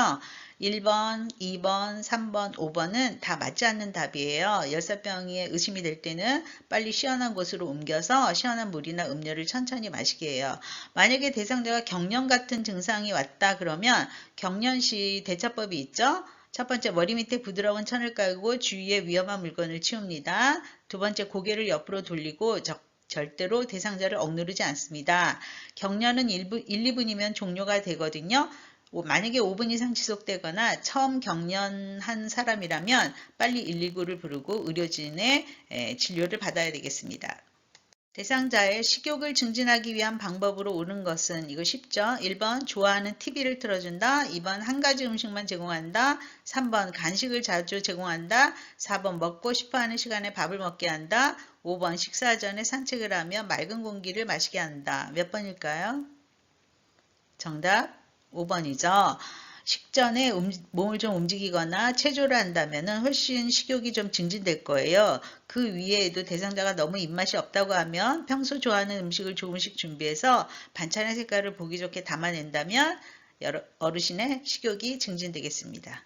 1번, 2번, 3번, 5번은 다 맞지 않는 답이에요. 열사병에 의심이 될 때는 빨리 시원한 곳으로 옮겨서 시원한 물이나 음료를 천천히 마시게 해요. 만약에 대상자가 경련 같은 증상이 왔다 그러면 경련 시 대처법이 있죠? 첫 번째, 머리 밑에 부드러운 천을 깔고 주위에 위험한 물건을 치웁니다. 두 번째, 고개를 옆으로 돌리고 절대로 대상자를 억누르지 않습니다. 경련은 1, 2분이면 종료가 되거든요. 만약에 5분 이상 지속되거나 처음 경련한 사람이라면 빨리 119를 부르고 의료진의 진료를 받아야 되겠습니다. 대상자의 식욕을 증진하기 위한 방법으로 옳은 것은 이거 쉽죠. 1번 좋아하는 TV를 틀어준다. 2번 한 가지 음식만 제공한다. 3번 간식을 자주 제공한다. 4번 먹고 싶어하는 시간에 밥을 먹게 한다. 5번 식사 전에 산책을 하며 맑은 공기를 마시게 한다. 몇 번일까요? 정답 5번이죠. 식전에 몸을 좀 움직이거나 체조를 한다면 훨씬 식욕이 좀 증진될 거예요. 그 위에도 대상자가 너무 입맛이 없다고 하면 평소 좋아하는 음식을 조금씩 준비해서 반찬의 색깔을 보기 좋게 담아낸다면 어르신의 식욕이 증진되겠습니다.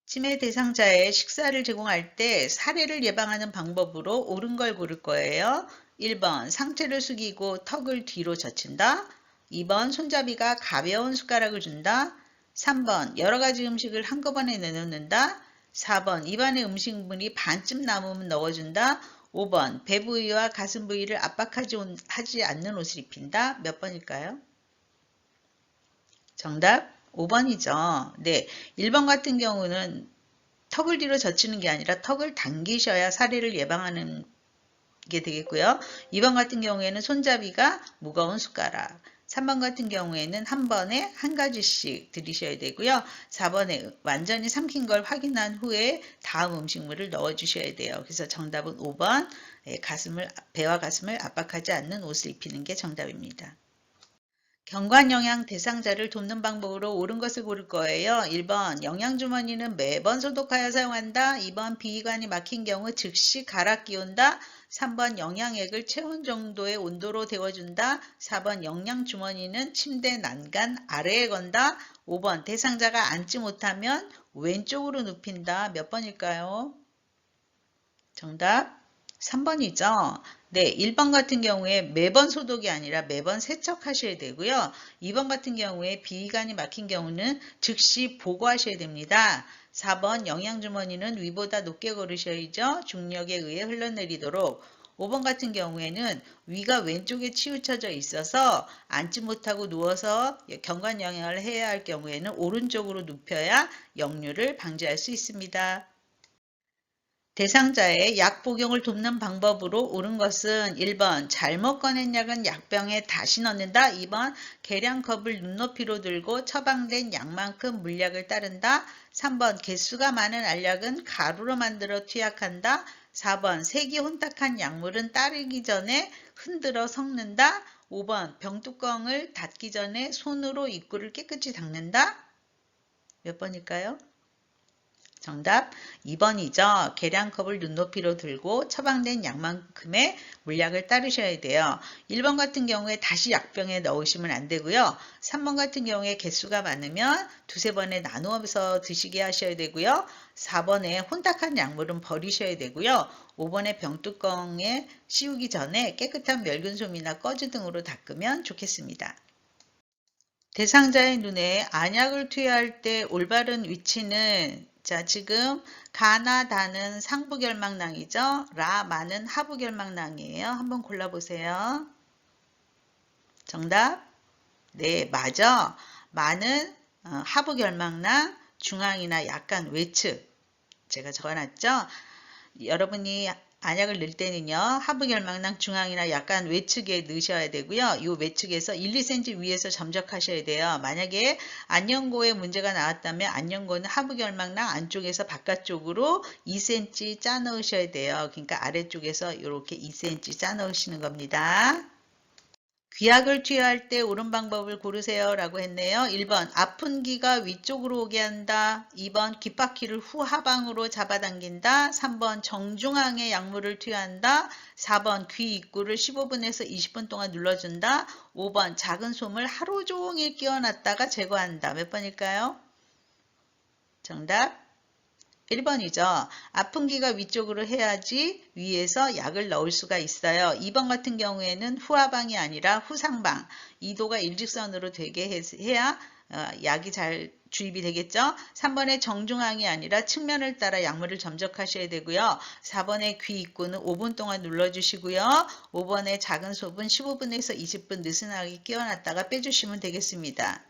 치매 대상자의 식사를 제공할 때 사례를 예방하는 방법으로 옳은 걸 고를 거예요. 1번 상체를 숙이고 턱을 뒤로 젖힌다. 2번 손잡이가 가벼운 숟가락을 준다. 3번 여러 가지 음식을 한꺼번에 내놓는다. 4번 입안에 음식물이 반쯤 남으면 넣어준다. 5번 배 부위와 가슴 부위를 압박하지 않는 옷을 입힌다. 몇 번일까요? 정답 5번이죠. 네, 1번 같은 경우는 턱을 뒤로 젖히는 게 아니라 턱을 당기셔야 사례를 예방하는 게 되겠고요. 2번 같은 경우에는 손잡이가 무거운 숟가락, 3번 같은 경우에는 한 번에 한 가지씩 들이셔야 되고요. 4번에 완전히 삼킨 걸 확인한 후에 다음 음식물을 넣어주셔야 돼요. 그래서 정답은 5번, 배와 가슴을 압박하지 않는 옷을 입히는 게 정답입니다. 경관영양 대상자를 돕는 방법으로 옳은 것을 고를 거예요. 1번 영양주머니는 매번 소독하여 사용한다. 2번 비위관이 막힌 경우 즉시 갈아 끼운다. 3번 영양액을 체온 정도의 온도로 데워준다. 4번 영양주머니는 침대 난간 아래에 건다. 5번 대상자가 앉지 못하면 왼쪽으로 눕힌다. 몇 번일까요? 정답 3번이죠. 네, 1번 같은 경우에 매번 소독이 아니라 매번 세척하셔야 되고요. 2번 같은 경우에 비위관이 막힌 경우는 즉시 보고하셔야 됩니다. 4번 영양주머니는 위보다 높게 걸으셔야죠. 중력에 의해 흘러내리도록. 5번 같은 경우에는 위가 왼쪽에 치우쳐져 있어서 앉지 못하고 누워서 경관영양을 해야 할 경우에는 오른쪽으로 눕혀야 역류를 방지할 수 있습니다. 대상자의 약 복용을 돕는 방법으로 옳은 것은 1번 잘못 꺼낸 약은 약병에 다시 넣는다. 2번 계량컵을 눈높이로 들고 처방된 약만큼 물약을 따른다. 3번 개수가 많은 알약은 가루로 만들어 투약한다. 4번 색이 혼탁한 약물은 따르기 전에 흔들어 섞는다. 5번 병뚜껑을 닫기 전에 손으로 입구를 깨끗이 닦는다. 몇 번일까요? 정답 2번이죠. 계량컵을 눈높이로 들고 처방된 약만큼의 물약을 따르셔야 돼요. 1번 같은 경우에 다시 약병에 넣으시면 안 되고요. 3번 같은 경우에 개수가 많으면 두세 번에 나누어서 드시게 하셔야 되고요. 4번에 혼탁한 약물은 버리셔야 되고요. 5번에 병뚜껑에 씌우기 전에 깨끗한 멸균솜이나 꺼즈 등으로 닦으면 좋겠습니다. 대상자의 눈에 안약을 투여할 때 올바른 위치는 자, 지금 가나 다는 상부결막낭이죠. 라 마는 하부결막낭이에요. 한번 골라보세요. 정답? 네, 맞아. 마는 하부결막낭, 중앙이나 약간 외측. 제가 적어놨죠. 여러분이 안약을 넣을 때는요. 하부결막낭 중앙이나 약간 외측에 넣으셔야 되고요. 이 외측에서 1, 2cm 위에서 점적하셔야 돼요. 만약에 안연고에 문제가 나왔다면 안연고는 하부결막낭 안쪽에서 바깥쪽으로 2cm 짜 넣으셔야 돼요. 그러니까 아래쪽에서 이렇게 2cm 짜 넣으시는 겁니다. 귀약을 투여할 때 옳은 방법을 고르세요 라고 했네요. 1번 아픈 귀가 위쪽으로 오게 한다. 2번 귓바퀴를 후하방으로 잡아당긴다. 3번 정중앙에 약물을 투여한다. 4번 귀 입구를 15분에서 20분 동안 눌러준다. 5번 작은 솜을 하루 종일 끼워놨다가 제거한다. 몇 번일까요? 정답 1번이죠. 아픈 귀가 위쪽으로 해야지 위에서 약을 넣을 수가 있어요. 2번 같은 경우에는 후하방이 아니라 후상방, 2도가 일직선으로 되게 해야 약이 잘 주입이 되겠죠. 3번에 정중앙이 아니라 측면을 따라 약물을 점적하셔야 되고요. 4번에 귀 입구는 5분 동안 눌러주시고요. 5번에 작은 솜은 15분에서 20분 느슨하게 끼워놨다가 빼주시면 되겠습니다.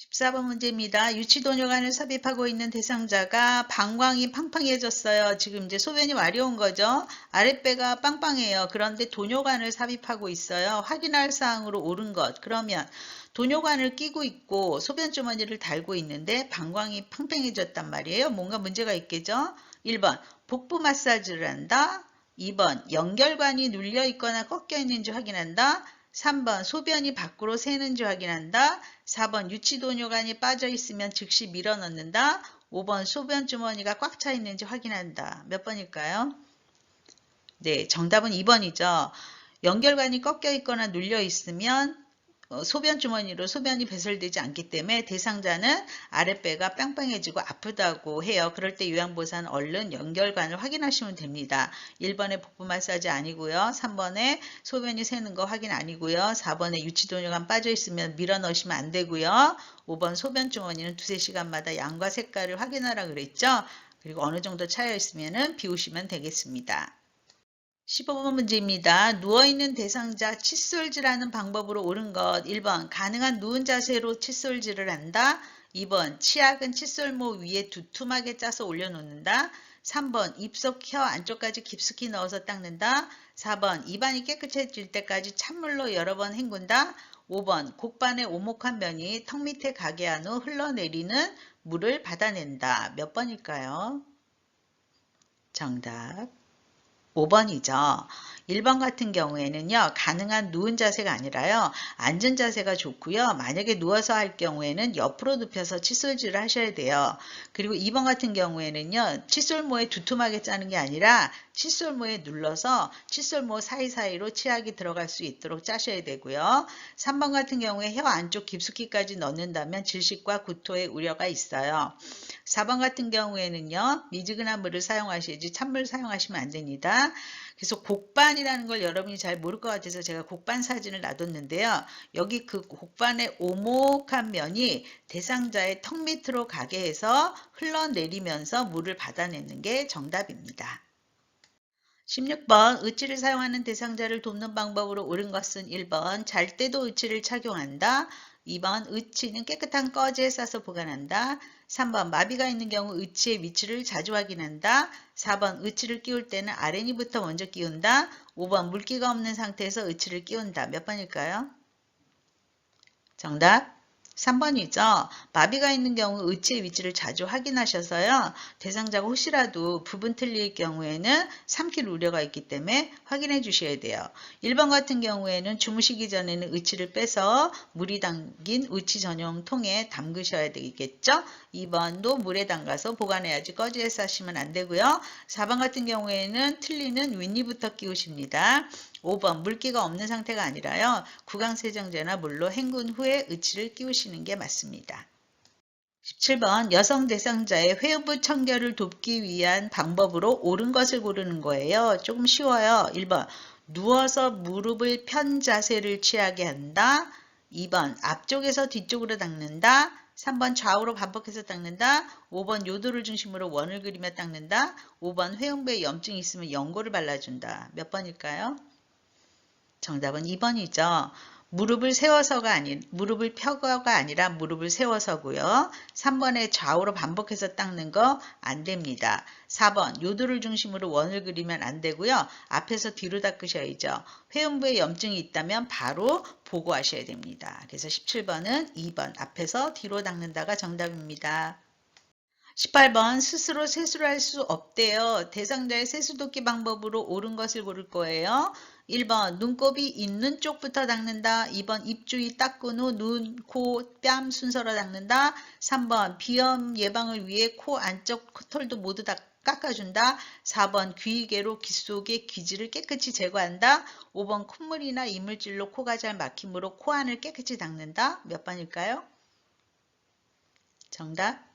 14번 문제입니다. 유치도뇨관을 삽입하고 있는 대상자가 방광이 팡팡해졌어요. 지금 이제 소변이 마려운 거죠. 아랫배가 빵빵해요. 그런데 도뇨관을 삽입하고 있어요. 확인할 사항으로 옳은 것. 그러면 도뇨관을 끼고 있고 소변주머니를 달고 있는데 방광이 팽팽해졌단 말이에요. 뭔가 문제가 있겠죠. 1번 복부 마사지를 한다. 2번 연결관이 눌려 있거나 꺾여 있는지 확인한다. 3번 소변이 밖으로 새는지 확인한다. 4번 유치도뇨관이 빠져 있으면 즉시 밀어 넣는다. 5번 소변 주머니가 꽉 차 있는지 확인한다. 몇 번일까요? 네, 정답은 2번이죠. 연결관이 꺾여 있거나 눌려 있으면 소변 주머니로 소변이 배설되지 않기 때문에 대상자는 아랫배가 빵빵해지고 아프다고 해요. 그럴 때 요양보호사는 얼른 연결관을 확인하시면 됩니다. 1번에 복부 마사지 아니고요. 3번에 소변이 새는 거 확인 아니고요. 4번에 유치도뇨관 빠져 있으면 밀어 넣으시면 안 되고요. 5번 소변 주머니는 두세 시간마다 양과 색깔을 확인하라 그랬죠. 그리고 어느 정도 차여 있으면 비우시면 되겠습니다. 15번 문제입니다. 누워있는 대상자 칫솔질하는 방법으로 옳은 것 1번 가능한 누운 자세로 칫솔질을 한다. 2번 치약은 칫솔모 위에 두툼하게 짜서 올려놓는다. 3번 입속 혀 안쪽까지 깊숙이 넣어서 닦는다. 4번 입안이 깨끗해질 때까지 찬물로 여러 번 헹군다. 5번 곡반의 오목한 면이 턱 밑에 가게 한 후 흘러내리는 물을 받아낸다. 몇 번일까요? 정답 5번이죠. 1번 같은 경우에는요, 가능한 누운 자세가 아니라요, 앉은 자세가 좋고요. 만약에 누워서 할 경우에는 옆으로 눕혀서 칫솔질을 하셔야 돼요. 그리고 2번 같은 경우에는요, 칫솔모에 두툼하게 짜는 게 아니라 칫솔모에 눌러서 칫솔모 사이사이로 치약이 들어갈 수 있도록 짜셔야 되고요. 3번 같은 경우에 혀 안쪽 깊숙이까지 넣는다면 질식과 구토의 우려가 있어요. 4번 같은 경우에는요, 미지근한 물을 사용하셔야지 찬물 사용하시면 안 됩니다. 그래서 곡반이라는 걸 여러분이 잘 모를 것 같아서 제가 곡반 사진을 놔뒀는데요. 여기 그 곡반의 오목한 면이 대상자의 턱 밑으로 가게 해서 흘러내리면서 물을 받아내는 게 정답입니다. 16번 의치를 사용하는 대상자를 돕는 방법으로 옳은 것은 1번 잘 때도 의치를 착용한다. 2번 의치는 깨끗한 꺼지에 싸서 보관한다. 3번 마비가 있는 경우 의치의 위치를 자주 확인한다. 4번 의치를 끼울 때는 아랫니부터 먼저 끼운다. 5번 물기가 없는 상태에서 의치를 끼운다. 몇 번일까요? 정답 3번이죠. 마비가 있는 경우 의치의 위치를 자주 확인하셔서요. 대상자가 혹시라도 부분 틀릴 경우에는 삼킬 우려가 있기 때문에 확인해 주셔야 돼요. 1번 같은 경우에는 주무시기 전에는 의치를 빼서 물이 담긴 의치 전용 통에 담그셔야 되겠죠. 2번도 물에 담가서 보관해야지 꺼지에 싸시면 안 되고요. 4번 같은 경우에는 틀리는 윗니부터 끼우십니다. 5번 물기가 없는 상태가 아니라요. 구강세정제나 물로 헹군 후에 의치를 끼우시는 게 맞습니다. 17번 여성 대상자의 회부 청결을 돕기 위한 방법으로 옳은 것을 고르는 거예요. 조금 쉬워요. 1번 누워서 무릎을 편 자세를 취하게 한다. 2번 앞쪽에서 뒤쪽으로 닦는다. 3번 좌우로 반복해서 닦는다. 5번 요도를 중심으로 원을 그리며 닦는다. 5번 회음부에 염증이 있으면 연고를 발라준다. 몇 번일까요? 정답은 2번이죠. 무릎을 펴거가 아니라 무릎을 세워서고요. 3번에 좌우로 반복해서 닦는 거 안 됩니다. 4번 요도를 중심으로 원을 그리면 안 되고요. 앞에서 뒤로 닦으셔야죠. 회음부에 염증이 있다면 바로 보고하셔야 됩니다. 그래서 17번은 2번 앞에서 뒤로 닦는다가 정답입니다. 18번 스스로 세수를 할 수 없대요. 대상자의 세수 돕기 방법으로 옳은 것을 고를 거예요. 1번 눈곱이 있는 쪽부터 닦는다. 2번 입 주위 닦은 후 눈, 코, 뺨 순서로 닦는다. 3번 비염 예방을 위해 코 안쪽 코털도 모두 다 깎아준다. 4번 귀이개로 귀 속의 귀지를 깨끗이 제거한다. 5번 콧물이나 이물질로 코가 잘 막히므로 코 안을 깨끗이 닦는다. 몇 번일까요? 정답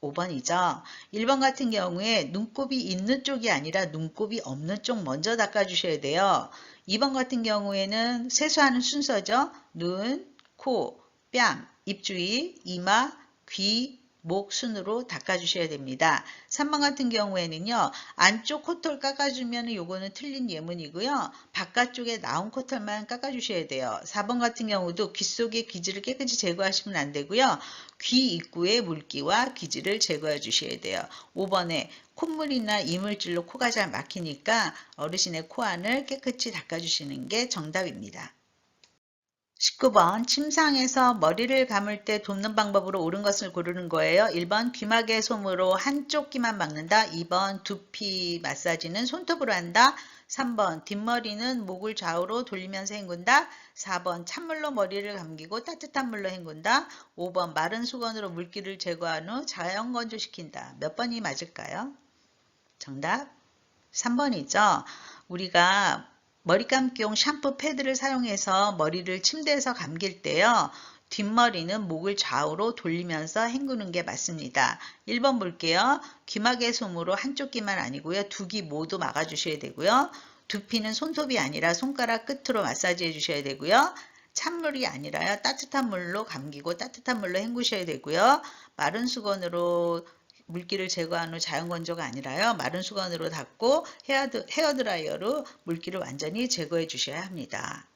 5번이죠. 1번 같은 경우에 눈곱이 있는 쪽이 아니라 눈곱이 없는 쪽 먼저 닦아주셔야 돼요. 2번 같은 경우에는 세수하는 순서죠. 눈, 코, 뺨, 입 주위, 이마, 귀, 목 순으로 닦아주셔야 됩니다. 3번 같은 경우에는요. 안쪽 코털 깎아주면 요거는 틀린 예문이고요. 바깥쪽에 나온 코털만 깎아주셔야 돼요. 4번 같은 경우도 귀 속의 귀지를 깨끗이 제거하시면 안 되고요. 귀 입구의 물기와 귀지를 제거해 주셔야 돼요. 5번에 콧물이나 이물질로 코가 잘 막히니까 어르신의 코 안을 깨끗이 닦아주시는 게 정답입니다. 19번 침상에서 머리를 감을 때 돕는 방법으로 옳은 것을 고르는 거예요. 1번 귀마개 솜으로 한쪽 귀만 막는다. 2번 두피 마사지는 손톱으로 한다. 3번 뒷머리는 목을 좌우로 돌리면서 헹군다. 4번 찬물로 머리를 감기고 따뜻한 물로 헹군다. 5번 마른 수건으로 물기를 제거한 후 자연 건조시킨다. 몇 번이 맞을까요? 정답 3번이죠. 우리가 머리 감기용 샴푸 패드를 사용해서 머리를 침대에서 감길 때요. 뒷머리는 목을 좌우로 돌리면서 헹구는 게 맞습니다. 1번 볼게요. 귀마개 솜으로 한쪽 귀만 아니고요. 두 귀 모두 막아주셔야 되고요. 두피는 손톱이 아니라 손가락 끝으로 마사지 해주셔야 되고요. 찬물이 아니라요. 따뜻한 물로 감기고 따뜻한 물로 헹구셔야 되고요. 마른 수건으로 물기를 제거한 후 자연건조가 아니라요. 마른 수건으로 닦고 헤어드라이어로 물기를 완전히 제거해 주셔야 합니다.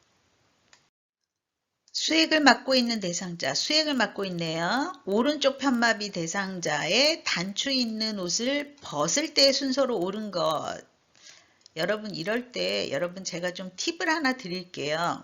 수액을 맡고 있는 대상자, 수액을 맡고 있네요. 오른쪽 편마비 대상자의 단추 있는 옷을 벗을 때 순서로 옳은 것. 여러분 이럴 때 여러분 제가 좀 팁을 하나 드릴게요.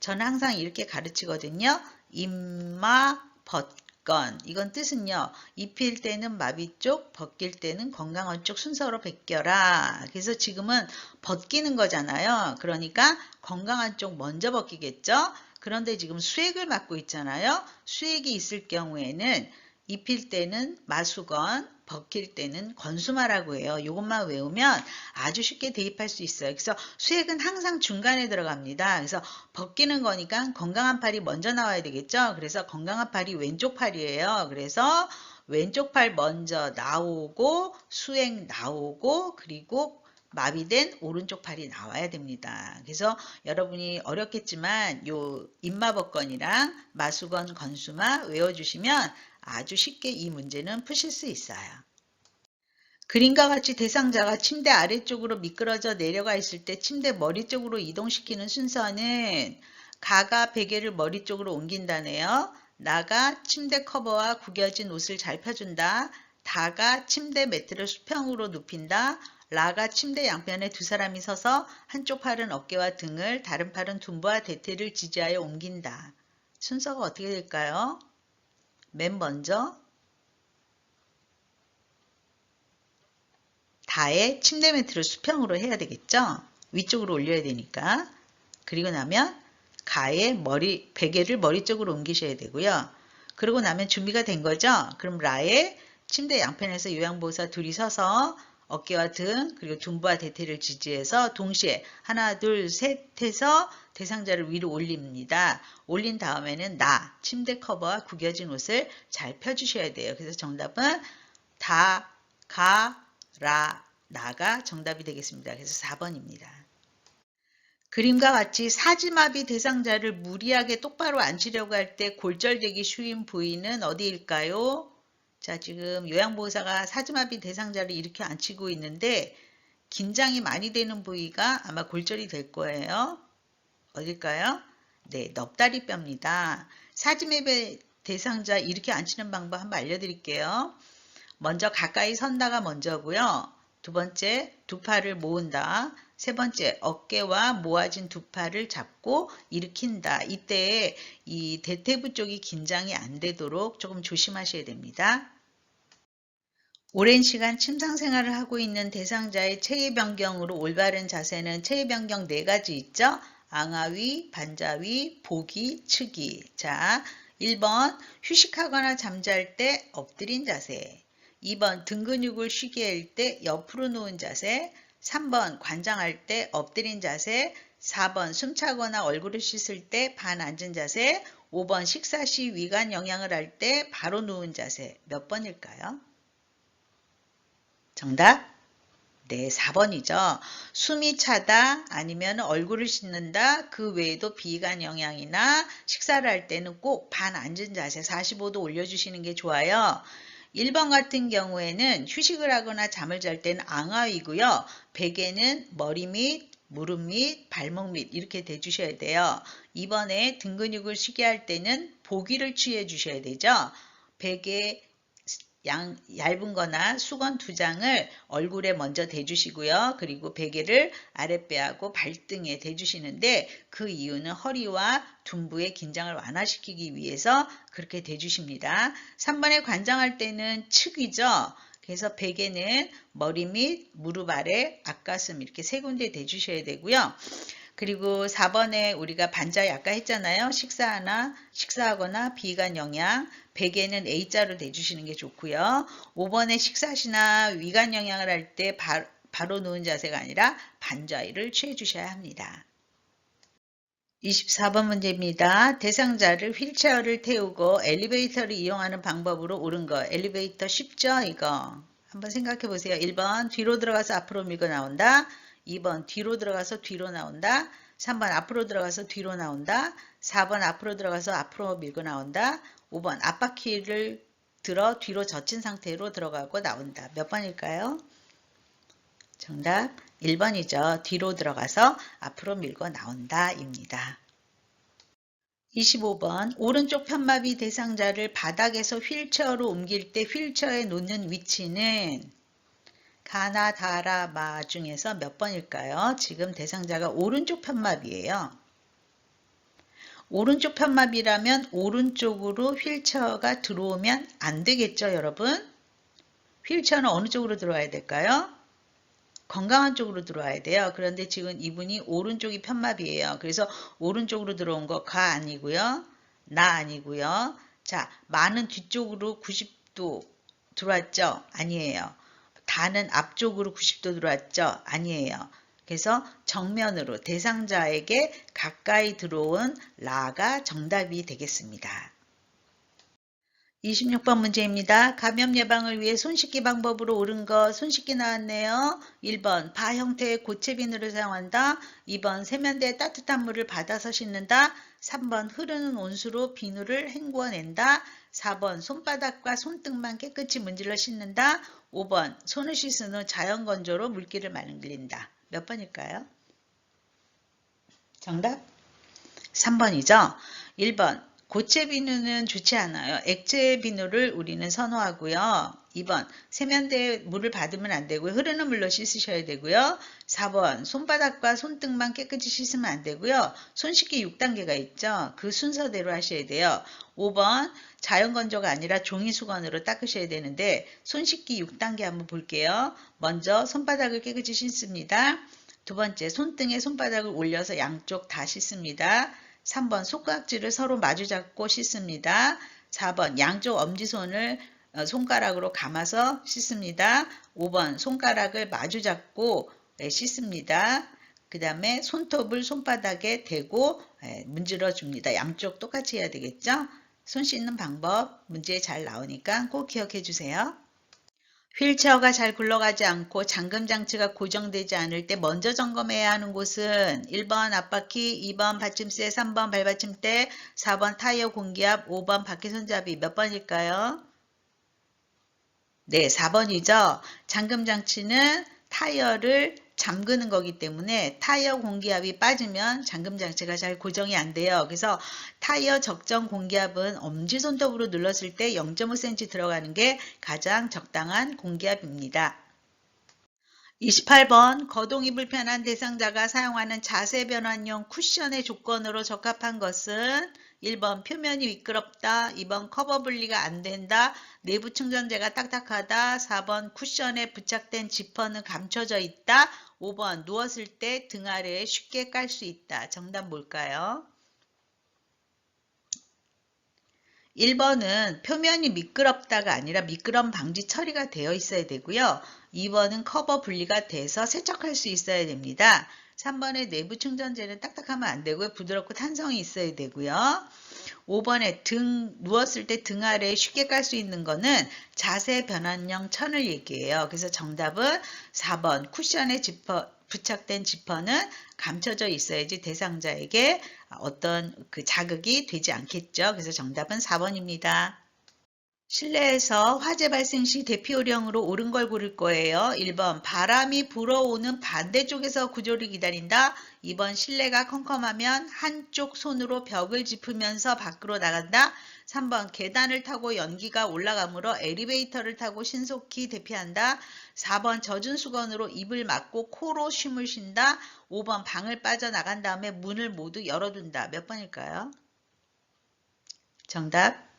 저는 항상 이렇게 가르치거든요. 임마, 벗 벗건. 이건 뜻은요. 입힐 때는 마비 쪽, 벗길 때는 건강한 쪽 순서로 벗겨라. 그래서 지금은 벗기는 거잖아요. 그러니까 건강한 쪽 먼저 벗기겠죠. 그런데 지금 수액을 맡고 있잖아요. 수액이 있을 경우에는 입힐 때는 마수건, 벗길 때는 건수마라고 해요. 이것만 외우면 아주 쉽게 대입할 수 있어요. 그래서 수액은 항상 중간에 들어갑니다. 그래서 벗기는 거니까 건강한 팔이 먼저 나와야 되겠죠. 그래서 건강한 팔이 왼쪽 팔이에요. 그래서 왼쪽 팔 먼저 나오고 수액 나오고 그리고 마비된 오른쪽 팔이 나와야 됩니다. 그래서 여러분이 어렵겠지만 요 입마법건이랑 마수건, 건수마 외워주시면 아주 쉽게 이 문제는 푸실 수 있어요. 그림과 같이 대상자가 침대 아래쪽으로 미끄러져 내려가 있을 때 침대 머리 쪽으로 이동시키는 순서는 가가 베개를 머리 쪽으로 옮긴다네요. 나가 침대 커버와 구겨진 옷을 잘 펴준다. 다가 침대 매트를 수평으로 눕힌다. 라가 침대 양편에 두 사람이 서서 한쪽 팔은 어깨와 등을 다른 팔은 둔부와 대퇴를 지지하여 옮긴다. 순서가 어떻게 될까요? 맨 먼저 다의 침대 매트를 수평으로 해야 되겠죠? 위쪽으로 올려야 되니까. 그리고 나면 가의 베개를 머리 쪽으로 옮기셔야 되고요. 그러고 나면 준비가 된 거죠? 그럼 라의 침대 양편에서 요양보호사 둘이 서서 어깨와 등 그리고 둔부와 대퇴를 지지해서 동시에 하나 둘 셋 해서 대상자를 위로 올립니다. 올린 다음에는 나 침대 커버와 구겨진 옷을 잘 펴주셔야 돼요. 그래서 정답은 다, 가, 라, 나가 정답이 되겠습니다. 그래서 4번입니다. 그림과 같이 사지마비 대상자를 무리하게 똑바로 앉히려고 할 때 골절되기 쉬운 부위는 어디일까요? 자, 지금 요양보호사가 사지마비 대상자를 이렇게 앉히고 있는데 긴장이 많이 되는 부위가 아마 골절이 될 거예요. 어딜까요? 네, 넙다리뼈입니다. 사지마비 대상자 이렇게 앉히는 방법 한번 알려드릴게요. 먼저 가까이 선다가 먼저고요. 두 번째, 두 팔을 모은다. 세 번째, 어깨와 모아진 두 팔을 잡고 일으킨다. 이때 이 대퇴부 쪽이 긴장이 안 되도록 조금 조심하셔야 됩니다. 오랜 시간 침상 생활을 하고 있는 대상자의 체위 변경으로 올바른 자세는 체위 변경 4가지 있죠? 앙하위, 반자위, 보기, 측이. 자, 1번 휴식하거나 잠잘 때 엎드린 자세. 2번 등 근육을 쉬게 할 때 옆으로 누운 자세. 3번 관장할 때 엎드린 자세. 4번 숨차거나 얼굴을 씻을 때 반앉은 자세. 5번 식사 시 위관 영양을 할 때 바로 누운 자세. 몇 번일까요? 정답? 네, 4번이죠. 숨이 차다 아니면 얼굴을 씻는다. 그 외에도 비관 영양이나 식사를 할 때는 꼭 반앉은 자세 45도 올려주시는 게 좋아요. 1번 같은 경우에는 휴식을 하거나 잠을 잘 때는 앙하위고요. 베개는 머리 밑, 무릎 밑, 발목 밑 이렇게 대주셔야 돼요. 2번에 등 근육을 쉬게 할 때는 보기를 취해 주셔야 되죠. 베개 얇은 거나 수건 2장을 얼굴에 먼저 대주시고요. 그리고 베개를 아랫배하고 발등에 대주시는데 그 이유는 허리와 둔부의 긴장을 완화시키기 위해서 그렇게 대주십니다. 3번에 관장할 때는 측이죠. 그래서 베개는 머리 밑, 무릎 아래, 앞가슴 이렇게 3군데 대주셔야 되고요. 그리고 4번에 우리가 반자에 아까 했잖아요. 식사하거나 비관 영양, 베개는 A자로 대주시는 게 좋고요. 5번에 식사시나 위관 영양을 할 때 바로 누운 자세가 아니라 반자위를 취해 주셔야 합니다. 24번 문제입니다. 대상자를 휠체어를 태우고 엘리베이터를 이용하는 방법으로 옳은 거. 엘리베이터 쉽죠? 이거. 한번 생각해 보세요. 1번 뒤로 들어가서 앞으로 밀고 나온다. 2번 뒤로 들어가서 뒤로 나온다. 3번 앞으로 들어가서 뒤로 나온다. 4번 앞으로 들어가서 앞으로 밀고 나온다. 5번 앞바퀴를 들어 뒤로 젖힌 상태로 들어가고 나온다. 몇 번일까요? 정답 1번이죠. 뒤로 들어가서 앞으로 밀고 나온다 입니다. 25번 오른쪽 편마비 대상자를 바닥에서 휠체어로 옮길 때 휠체어에 놓는 위치는 가나, 다라, 마 중에서 몇 번일까요? 지금 대상자가 오른쪽 편마비예요. 오른쪽 편마비라면 오른쪽으로 휠체어가 들어오면 안 되겠죠, 여러분? 휠체어는 어느 쪽으로 들어와야 될까요? 건강한 쪽으로 들어와야 돼요. 그런데 지금 이분이 오른쪽이 편마비예요. 그래서 오른쪽으로 들어온 거 가 아니고요. 나 아니고요. 자, 마는 뒤쪽으로 90도 들어왔죠? 아니에요. 다는 앞쪽으로 90도 들어왔죠? 아니에요. 그래서 정면으로 대상자에게 가까이 들어온 라가 정답이 되겠습니다. 26번 문제입니다. 감염 예방을 위해 손 씻기 방법으로 옳은 것, 손 씻기 나왔네요. 1번, 바 형태의 고체 비누를 사용한다. 2번, 세면대에 따뜻한 물을 받아서 씻는다. 3번, 흐르는 온수로 비누를 헹구어낸다. 4번, 손바닥과 손등만 깨끗이 문질러 씻는다. 5번, 손을 씻은 후 자연 건조로 물기를 말린다. 몇 번일까요? 정답? 3번이죠. 1번, 고체 비누는 좋지 않아요. 액체 비누를 우리는 선호하고요. 2번, 세면대에 물을 받으면 안 되고요. 흐르는 물로 씻으셔야 되고요. 4번, 손바닥과 손등만 깨끗이 씻으면 안 되고요. 손 씻기 6단계가 있죠. 그 순서대로 하셔야 돼요. 5번, 자연 건조가 아니라 종이 수건으로 닦으셔야 되는데 손 씻기 6단계 한번 볼게요. 먼저 손바닥을 깨끗이 씻습니다. 두 번째, 손등에 손바닥을 올려서 양쪽 다 씻습니다. 3번, 손깍지를 서로 마주 잡고 씻습니다. 4번, 양쪽 엄지손을 손가락으로 감아서 씻습니다. 5번, 손가락을 마주 잡고 씻습니다. 그 다음에 손톱을 손바닥에 대고 문질러 줍니다. 양쪽 똑같이 해야 되겠죠? 손 씻는 방법 문제에 잘 나오니까 꼭 기억해 주세요. 휠체어가 잘 굴러가지 않고 잠금 장치가 고정되지 않을 때 먼저 점검해야 하는 곳은 1번 앞바퀴, 2번 받침대, 3번 발받침대, 4번 타이어 공기압, 5번 바퀴 손잡이. 몇 번일까요? 네, 4번이죠. 잠금 장치는 타이어를 잠그는 거기 때문에 타이어 공기압이 빠지면 잠금 장치가 잘 고정이 안 돼요. 그래서 타이어 적정 공기압은 엄지손톱으로 눌렀을 때 0.5cm 들어가는 게 가장 적당한 공기압입니다. 28번, 거동이 불편한 대상자가 사용하는 자세 변환용 쿠션의 조건으로 적합한 것은 1번 표면이 미끄럽다, 2번 커버 분리가 안 된다, 내부 충전재가 딱딱하다, 4번 쿠션에 부착된 지퍼는 감춰져 있다, 5번 누웠을 때 등 아래에 쉽게 깔 수 있다. 정답 뭘까요? 1번은 표면이 미끄럽다가 아니라 미끄럼 방지 처리가 되어 있어야 되고요. 2번은 커버 분리가 돼서 세척할 수 있어야 됩니다. 3번의 내부 충전재는 딱딱하면 안 되고요. 부드럽고 탄성이 있어야 되고요. 5번에 누웠을 때 등 아래에 쉽게 깔 수 있는 거는 자세 변환형 천을 얘기해요. 그래서 정답은 4번 쿠션에 부착된 지퍼는 감춰져 있어야지 대상자에게 어떤 그 자극이 되지 않겠죠. 그래서 정답은 4번입니다. 실내에서 화재 발생 시 대피 요령으로 옳은 걸 고를 거예요. 1번 바람이 불어오는 반대쪽에서 구조를 기다린다. 2번 실내가 컴컴하면 한쪽 손으로 벽을 짚으면서 밖으로 나간다. 3번 계단을 타고 연기가 올라가므로 엘리베이터를 타고 신속히 대피한다. 4번 젖은 수건으로 입을 막고 코로 쉼을 쉰다. 5번 방을 빠져나간 다음에 문을 모두 열어둔다. 몇 번일까요? 정답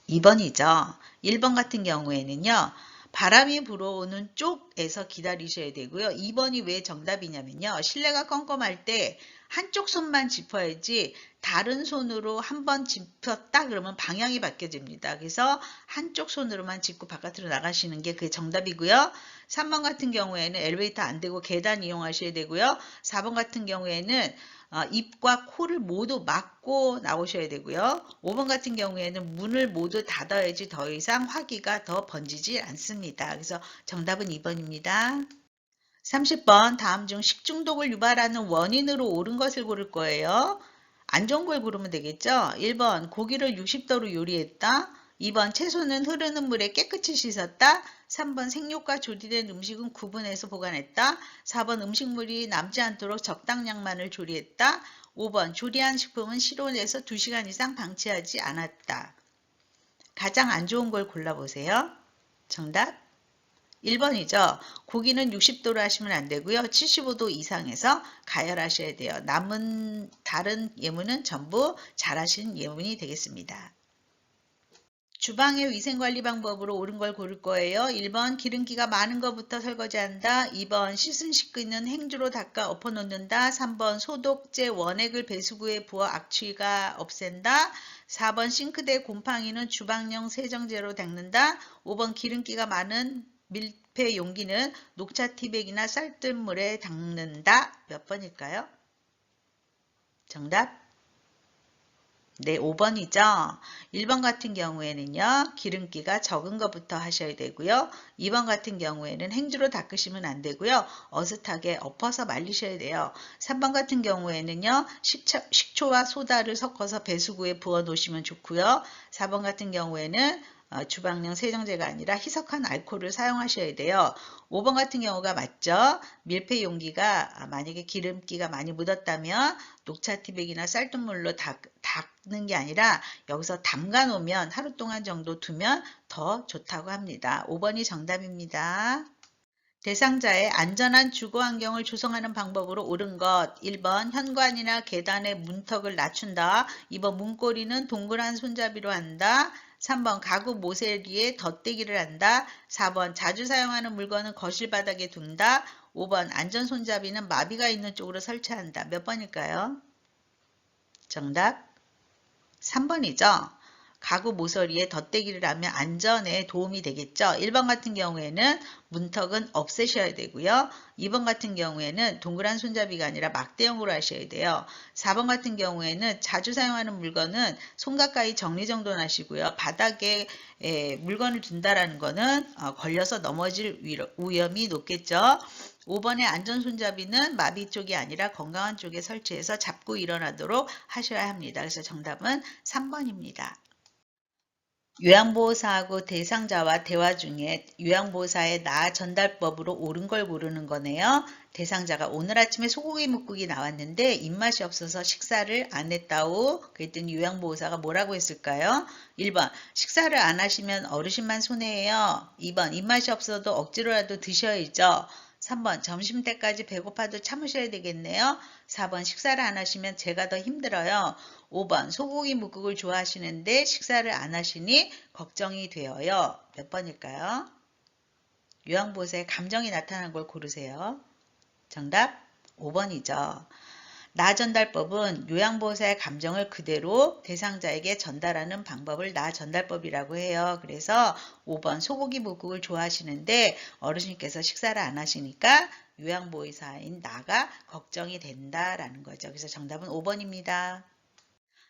2번이죠. 1번 같은 경우에는요. 바람이 불어오는 쪽에서 기다리셔야 되고요. 2번이 왜 정답이냐면요. 실내가 껌껌할 때 한쪽 손만 짚어야지 다른 손으로 한번 짚었다 그러면 방향이 바뀌어집니다. 그래서 한쪽 손으로만 짚고 바깥으로 나가시는 게 그게 정답이고요. 3번 같은 경우에는 엘리베이터 안 되고 계단 이용하셔야 되고요. 4번 같은 경우에는 입과 코를 모두 막고 나오셔야 되고요. 5번 같은 경우에는 문을 모두 닫아야지 더 이상 화기가 더 번지지 않습니다. 그래서 정답은 2번입니다. 30번 다음 중 식중독을 유발하는 원인으로 옳은 것을 고를 거예요. 안 좋은 걸 고르면 되겠죠. 1번 고기를 60도로 요리했다. 2번 채소는 흐르는 물에 깨끗이 씻었다. 3번 생육과 조리된 음식은 구분해서 보관했다. 4번 음식물이 남지 않도록 적당량만을 조리했다. 5번 조리한 식품은 실온에서 2시간 이상 방치하지 않았다. 가장 안 좋은 걸 골라보세요. 정답 1번이죠. 고기는 60도로 하시면 안 되고요. 75도 이상에서 가열하셔야 돼요. 남은 다른 예문은 전부 잘하신 예문이 되겠습니다. 주방의 위생관리 방법으로 옳은 걸 고를 거예요. 1번 기름기가 많은 것부터 설거지한다. 2번 씻은 씻기는 행주로 닦아 엎어놓는다. 3번 소독제 원액을 배수구에 부어 악취가 없앤다. 4번 싱크대 곰팡이는 주방용 세정제로 닦는다. 5번 기름기가 많은 밀폐 용기는 녹차 티백이나 쌀뜨물에 닦는다. 몇 번일까요? 정답? 네, 5번이죠. 1번 같은 경우에는요, 기름기가 적은 것부터 하셔야 되고요. 2번 같은 경우에는 행주로 닦으시면 안 되고요. 어슷하게 엎어서 말리셔야 돼요. 3번 같은 경우에는요, 식초와 소다를 섞어서 배수구에 부어 놓으시면 좋고요. 4번 같은 경우에는 주방용 세정제가 아니라 희석한 알코올을 사용하셔야 돼요. 5번 같은 경우가 맞죠? 밀폐 용기가 만약에 기름기가 많이 묻었다면 녹차티백이나 쌀뜨물로 닦는 게 아니라 여기서 담가 놓으면 하루 동안 정도 두면 더 좋다고 합니다. 5번이 정답입니다. 대상자의 안전한 주거 환경을 조성하는 방법으로 옳은 것 1번 현관이나 계단의 문턱을 낮춘다. 2번 문고리는 동그란 손잡이로 한다. 3번 가구 모서리에 덧대기를 한다. 4번 자주 사용하는 물건은 거실 바닥에 둔다. 5번 안전 손잡이는 마비가 있는 쪽으로 설치한다. 몇 번일까요? 정답 3번이죠. 가구 모서리에 덧대기를 하면 안전에 도움이 되겠죠. 1번 같은 경우에는 문턱은 없애셔야 되고요. 2번 같은 경우에는 동그란 손잡이가 아니라 막대형으로 하셔야 돼요. 4번 같은 경우에는 자주 사용하는 물건은 손 가까이 정리정돈하시고요. 바닥에 물건을 둔다라는 거는 걸려서 넘어질 위험이 높겠죠. 5번의 안전손잡이는 마비 쪽이 아니라 건강한 쪽에 설치해서 잡고 일어나도록 하셔야 합니다. 그래서 정답은 3번입니다. 요양보호사하고 대상자와 대화 중에 요양보호사의 나 전달법으로 옳은 걸 고르는 거네요. 대상자가 오늘 아침에 소고기 묵국이 나왔는데 입맛이 없어서 식사를 안 했다오. 그랬더니 요양보호사가 뭐라고 했을까요? 1번 식사를 안 하시면 어르신만 손해예요. 2번 입맛이 없어도 억지로라도 드셔야죠. 3번 점심때까지 배고파도 참으셔야 되겠네요. 4번 식사를 안 하시면 제가 더 힘들어요. 5번 소고기 묵국을 좋아하시는데 식사를 안 하시니 걱정이 되어요. 몇 번일까요? 요양보호사의 감정이 나타난 걸 고르세요. 정답 5번이죠. 나 전달법은 요양보호사의 감정을 그대로 대상자에게 전달하는 방법을 나 전달법이라고 해요. 그래서 5번 소고기 묵국을 좋아하시는데 어르신께서 식사를 안 하시니까 요양보호사인 나가 걱정이 된다라는 거죠. 그래서 정답은 5번입니다.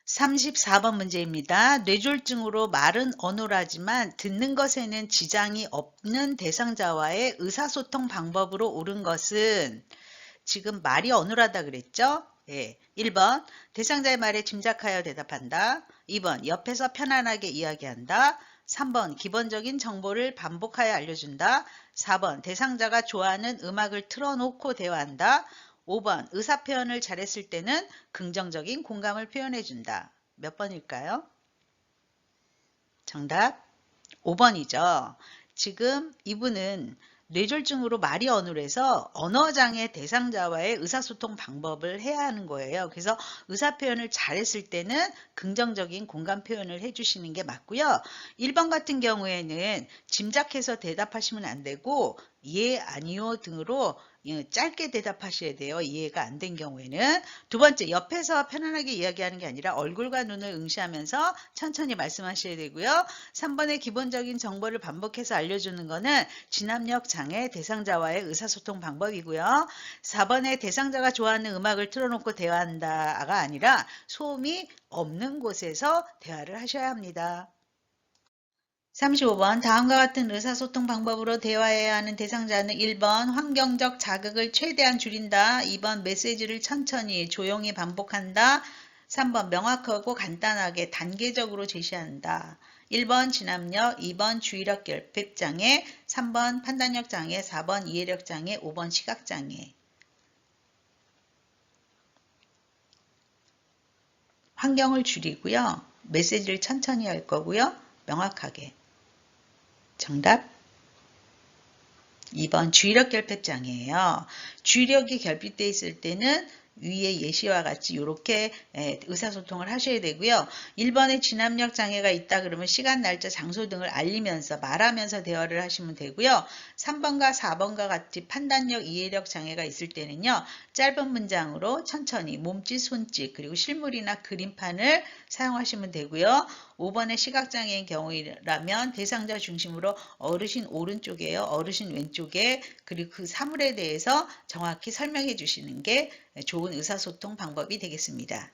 34번 문제입니다. 뇌졸중으로 말은 어눌하지만 듣는 것에는 지장이 없는 대상자와의 의사소통 방법으로 옳은 것은 지금 말이 어눌하다 그랬죠? 예. 1번 대상자의 말에 짐작하여 대답한다. 2번 옆에서 편안하게 이야기한다. 3번 기본적인 정보를 반복하여 알려준다. 4번 대상자가 좋아하는 음악을 틀어놓고 대화한다. 5번 의사표현을 잘했을 때는 긍정적인 공감을 표현해준다. 몇 번일까요? 정답 5번이죠. 지금 이분은 뇌졸중으로 말이 어눌해서 언어장애 대상자와의 의사소통 방법을 해야 하는 거예요. 그래서 의사표현을 잘했을 때는 긍정적인 공감 표현을 해주시는 게 맞고요. 1번 같은 경우에는 짐작해서 대답하시면 안 되고 예, 아니요 등으로 짧게 대답하셔야 돼요. 이해가 안 된 경우에는. 두 번째, 옆에서 편안하게 이야기하는 게 아니라 얼굴과 눈을 응시하면서 천천히 말씀하셔야 되고요. 3번의 기본적인 정보를 반복해서 알려주는 거는 진압력 장애 대상자와의 의사소통 방법이고요. 4번의 대상자가 좋아하는 음악을 틀어놓고 대화한다가 아니라 소음이 없는 곳에서 대화를 하셔야 합니다. 35번 다음과 같은 의사소통 방법으로 대화해야 하는 대상자는 1번 환경적 자극을 최대한 줄인다. 2번 메시지를 천천히 조용히 반복한다. 3번 명확하고 간단하게 단계적으로 제시한다. 1번 진압력, 2번 주의력 결핍장애, 3번 판단력 장애, 4번 이해력 장애, 5번 시각장애. 환경을 줄이고요. 메시지를 천천히 할 거고요. 명확하게. 정답 2번 주의력 결핍장애예요. 주의력이 결핍되어 있을 때는 위의 예시와 같이 이렇게 의사소통을 하셔야 되고요. 1번에 진압력 장애가 있다 그러면 시간, 날짜, 장소 등을 알리면서 말하면서 대화를 하시면 되고요. 3번과 4번과 같이 판단력, 이해력 장애가 있을 때는요. 짧은 문장으로 천천히 몸짓, 손짓, 그리고 실물이나 그림판을 사용하시면 되고요. 5번의 시각장애인 경우라면 대상자 중심으로 어르신 오른쪽에요. 어르신 왼쪽에 그리고 그 사물에 대해서 정확히 설명해 주시는 게 좋은 의사소통 방법이 되겠습니다.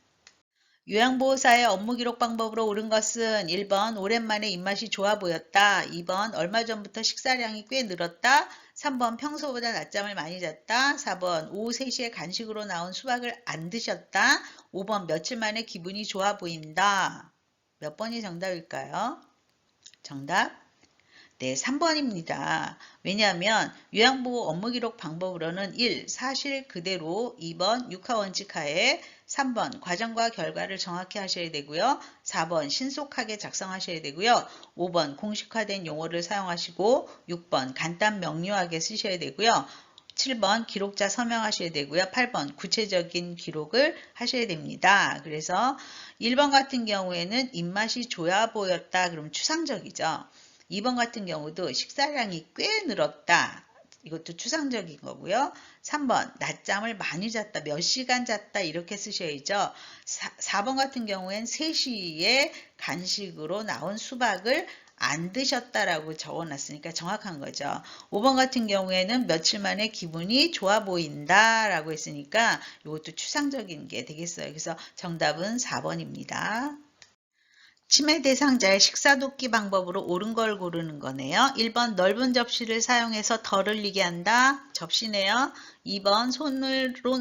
요양보호사의 업무기록 방법으로 옳은 것은 1번 오랜만에 입맛이 좋아 보였다. 2번 얼마 전부터 식사량이 꽤 늘었다. 3번 평소보다 낮잠을 많이 잤다. 4번 오후 3시에 간식으로 나온 수박을 안 드셨다. 5번 며칠 만에 기분이 좋아 보인다. 몇 번이 정답일까요? 정답? 네, 3번입니다. 왜냐하면 요양보호 업무기록 방법으로는 1. 사실 그대로 2번 육하원칙 하에 3번 과정과 결과를 정확히 하셔야 되고요. 4번 신속하게 작성하셔야 되고요. 5번 공식화된 용어를 사용하시고 6번 간단 명료하게 쓰셔야 되고요. 7번 기록자 서명하셔야 되고요. 8번 구체적인 기록을 하셔야 됩니다. 그래서 1번 같은 경우에는 입맛이 좋아 보였다. 그러면 추상적이죠. 2번 같은 경우도 식사량이 꽤 늘었다. 이것도 추상적인 거고요. 3번 낮잠을 많이 잤다. 몇 시간 잤다. 이렇게 쓰셔야죠. 4번 같은 경우엔 3시에 간식으로 나온 수박을 안 드셨다라고 적어놨으니까 정확한 거죠. 5번 같은 경우에는 며칠 만에 기분이 좋아 보인다라고 했으니까 이것도 추상적인 게 되겠어요. 그래서 정답은 4번입니다. 치매 대상자의 식사 돕기 방법으로 옳은 걸 고르는 거네요. 1번 넓은 접시를 사용해서 덜 흘리게 한다. 접시네요. 2번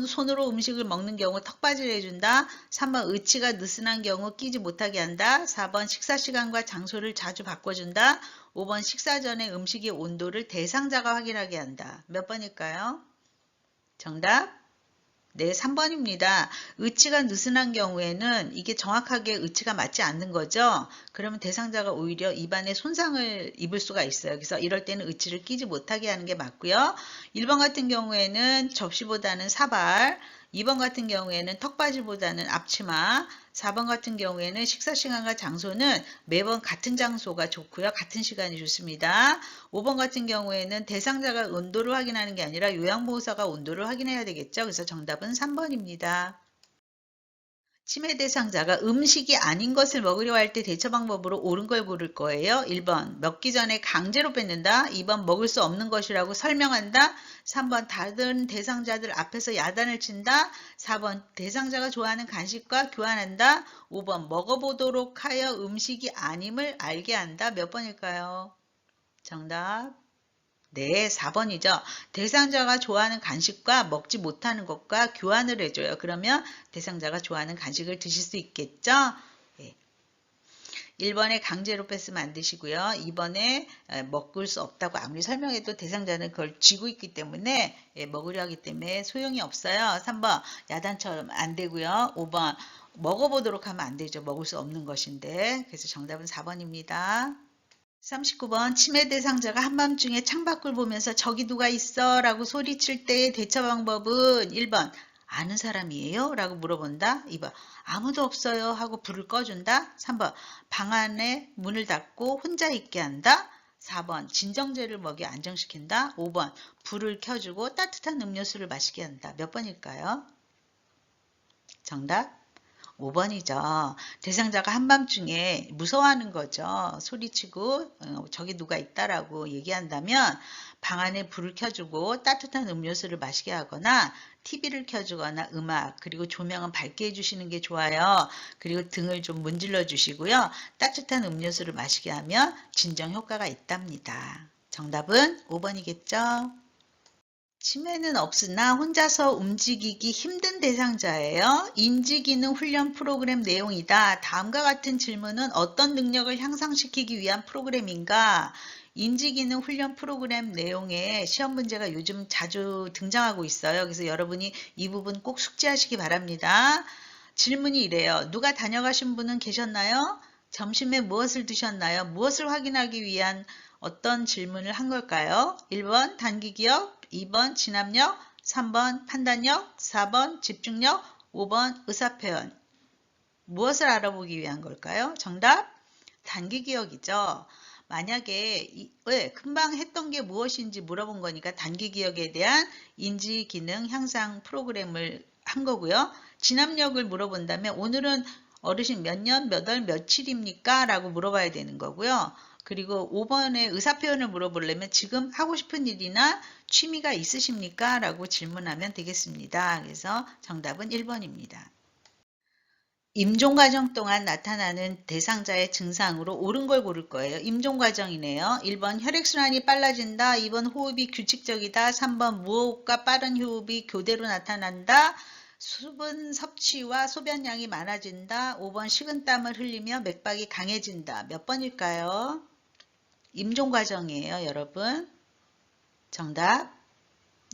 손으로 음식을 먹는 경우 턱받이를 해준다. 3번 의치가 느슨한 경우 끼지 못하게 한다. 4번 식사 시간과 장소를 자주 바꿔준다. 5번 식사 전에 음식의 온도를 대상자가 확인하게 한다. 몇 번일까요? 정답? 네, 3번입니다. 의치가 느슨한 경우에는 이게 정확하게 의치가 맞지 않는 거죠. 그러면 대상자가 오히려 입안에 손상을 입을 수가 있어요. 그래서 이럴 때는 의치를 끼지 못하게 하는 게 맞고요. 1번 같은 경우에는 접시보다는 사발, 2번 같은 경우에는 턱받이보다는 앞치마, 4번 같은 경우에는 식사 시간과 장소는 매번 같은 장소가 좋고요. 같은 시간이 좋습니다. 5번 같은 경우에는 대상자가 온도를 확인하는 게 아니라 요양보호사가 온도를 확인해야 되겠죠. 그래서 정답은 3번입니다. 치매 대상자가 음식이 아닌 것을 먹으려 할 때 대처 방법으로 옳은 걸 고를 거예요. 1번 먹기 전에 강제로 뺏는다. 2번 먹을 수 없는 것이라고 설명한다. 3번 다른 대상자들 앞에서 야단을 친다. 4번 대상자가 좋아하는 간식과 교환한다. 5번 먹어보도록 하여 음식이 아님을 알게 한다. 몇 번일까요? 정답. 네, 4번이죠. 대상자가 좋아하는 간식과 먹지 못하는 것과 교환을 해줘요. 그러면 대상자가 좋아하는 간식을 드실 수 있겠죠? 네. 1번에 강제로 뺐으면 안 되시고요. 2번에 먹을 수 없다고 아무리 설명해도 대상자는 그걸 쥐고 있기 때문에 먹으려 하기 때문에 소용이 없어요. 3번 야단처럼 안 되고요. 5번 먹어보도록 하면 안 되죠. 먹을 수 없는 것인데. 그래서 정답은 4번입니다. 39번 치매 대상자가 한밤중에 창밖을 보면서 저기 누가 있어? 라고 소리칠 때의 대처 방법은 1번 아는 사람이에요? 라고 물어본다. 2번 아무도 없어요 하고 불을 꺼준다. 3번 방 안에 문을 닫고 혼자 있게 한다. 4번 진정제를 먹여 안정시킨다. 5번 불을 켜주고 따뜻한 음료수를 마시게 한다. 몇 번일까요? 정답? 5번이죠. 대상자가 한밤중에 무서워하는 거죠. 소리치고 저기 누가 있다라고 얘기한다면 방 안에 불을 켜주고 따뜻한 음료수를 마시게 하거나 TV를 켜주거나 음악 그리고 조명은 밝게 해주시는 게 좋아요. 그리고 등을 좀 문질러 주시고요. 따뜻한 음료수를 마시게 하면 진정 효과가 있답니다. 정답은 5번이겠죠. 치매는 없으나 혼자서 움직이기 힘든 대상자예요. 인지기능 훈련 프로그램 내용이다. 다음과 같은 질문은 어떤 능력을 향상시키기 위한 프로그램인가? 인지기능 훈련 프로그램 내용에 시험 문제가 요즘 자주 등장하고 있어요. 그래서 여러분이 이 부분 꼭 숙지하시기 바랍니다. 질문이 이래요. 누가 다녀가신 분은 계셨나요? 점심에 무엇을 드셨나요? 무엇을 확인하기 위한 어떤 질문을 한 걸까요? 1번 단기기억, 2번 진압력, 3번 판단력, 4번 집중력, 5번 의사표현. 무엇을 알아보기 위한 걸까요? 정답 단기기억이죠. 만약에 금방 했던 게 무엇인지 물어본 거니까 단기기억에 대한 인지기능 향상 프로그램을 한 거고요. 진압력을 물어본다면 오늘은 어르신 몇 년, 몇 월, 며칠입니까? 라고 물어봐야 되는 거고요. 그리고 5번에 의사표현을 물어보려면 지금 하고 싶은 일이나 취미가 있으십니까? 라고 질문하면 되겠습니다. 그래서 정답은 1번입니다. 임종과정 동안 나타나는 대상자의 증상으로 옳은 걸 고를 거예요. 임종과정이네요. 1번 혈액순환이 빨라진다. 2번 호흡이 규칙적이다. 3번 무호흡과 빠른 호흡이 교대로 나타난다. 수분 섭취와 소변량이 많아진다. 5번 식은땀을 흘리며 맥박이 강해진다. 몇 번일까요? 임종과정이에요, 여러분. 정답.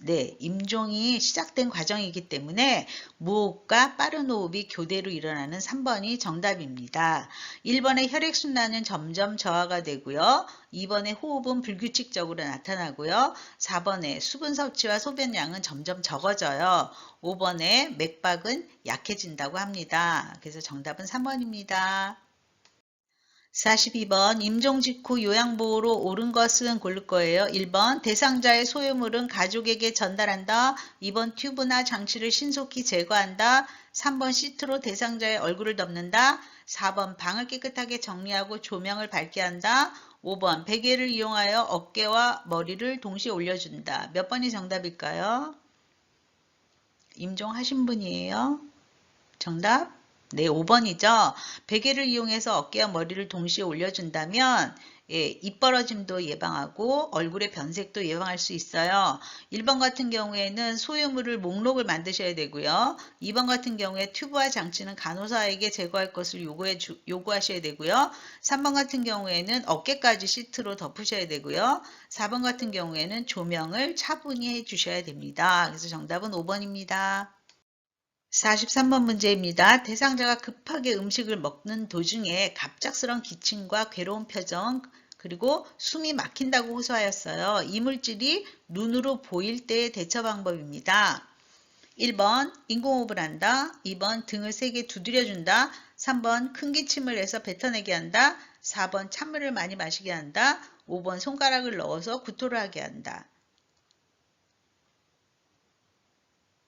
네, 임종이 시작된 과정이기 때문에 무호흡과 빠른 호흡이 교대로 일어나는 3번이 정답입니다. 1번의 혈액순환은 점점 저하가 되고요. 2번의 호흡은 불규칙적으로 나타나고요. 4번의 수분 섭취와 소변량은 점점 적어져요. 5번의 맥박은 약해진다고 합니다. 그래서 정답은 3번입니다. 42번 임종 직후 요양보호로 옳은 것은 고를 거예요. 1번 대상자의 소유물은 가족에게 전달한다. 2번 튜브나 장치를 신속히 제거한다. 3번 시트로 대상자의 얼굴을 덮는다. 4번 방을 깨끗하게 정리하고 조명을 밝게 한다. 5번 베개를 이용하여 어깨와 머리를 동시에 올려준다. 몇 번이 정답일까요? 임종하신 분이에요. 정답? 네, 5번이죠. 베개를 이용해서 어깨와 머리를 동시에 올려준다면 입 벌어짐도 예방하고 얼굴의 변색도 예방할 수 있어요. 1번 같은 경우에는 소유물을 목록을 만드셔야 되고요. 2번 같은 경우에 튜브와 장치는 간호사에게 제거할 것을 요구하셔야 되고요. 3번 같은 경우에는 어깨까지 시트로 덮으셔야 되고요. 4번 같은 경우에는 조명을 차분히 해주셔야 됩니다. 그래서 정답은 5번입니다. 43번 문제입니다. 대상자가 급하게 음식을 먹는 도중에 갑작스런 기침과 괴로운 표정 그리고 숨이 막힌다고 호소하였어요. 이 물질이 눈으로 보일 때의 대처 방법입니다. 1번 인공호흡을 한다. 2번 등을 세게 두드려준다. 3번 큰 기침을 해서 뱉어내게 한다. 4번 찬물을 많이 마시게 한다. 5번 손가락을 넣어서 구토를 하게 한다.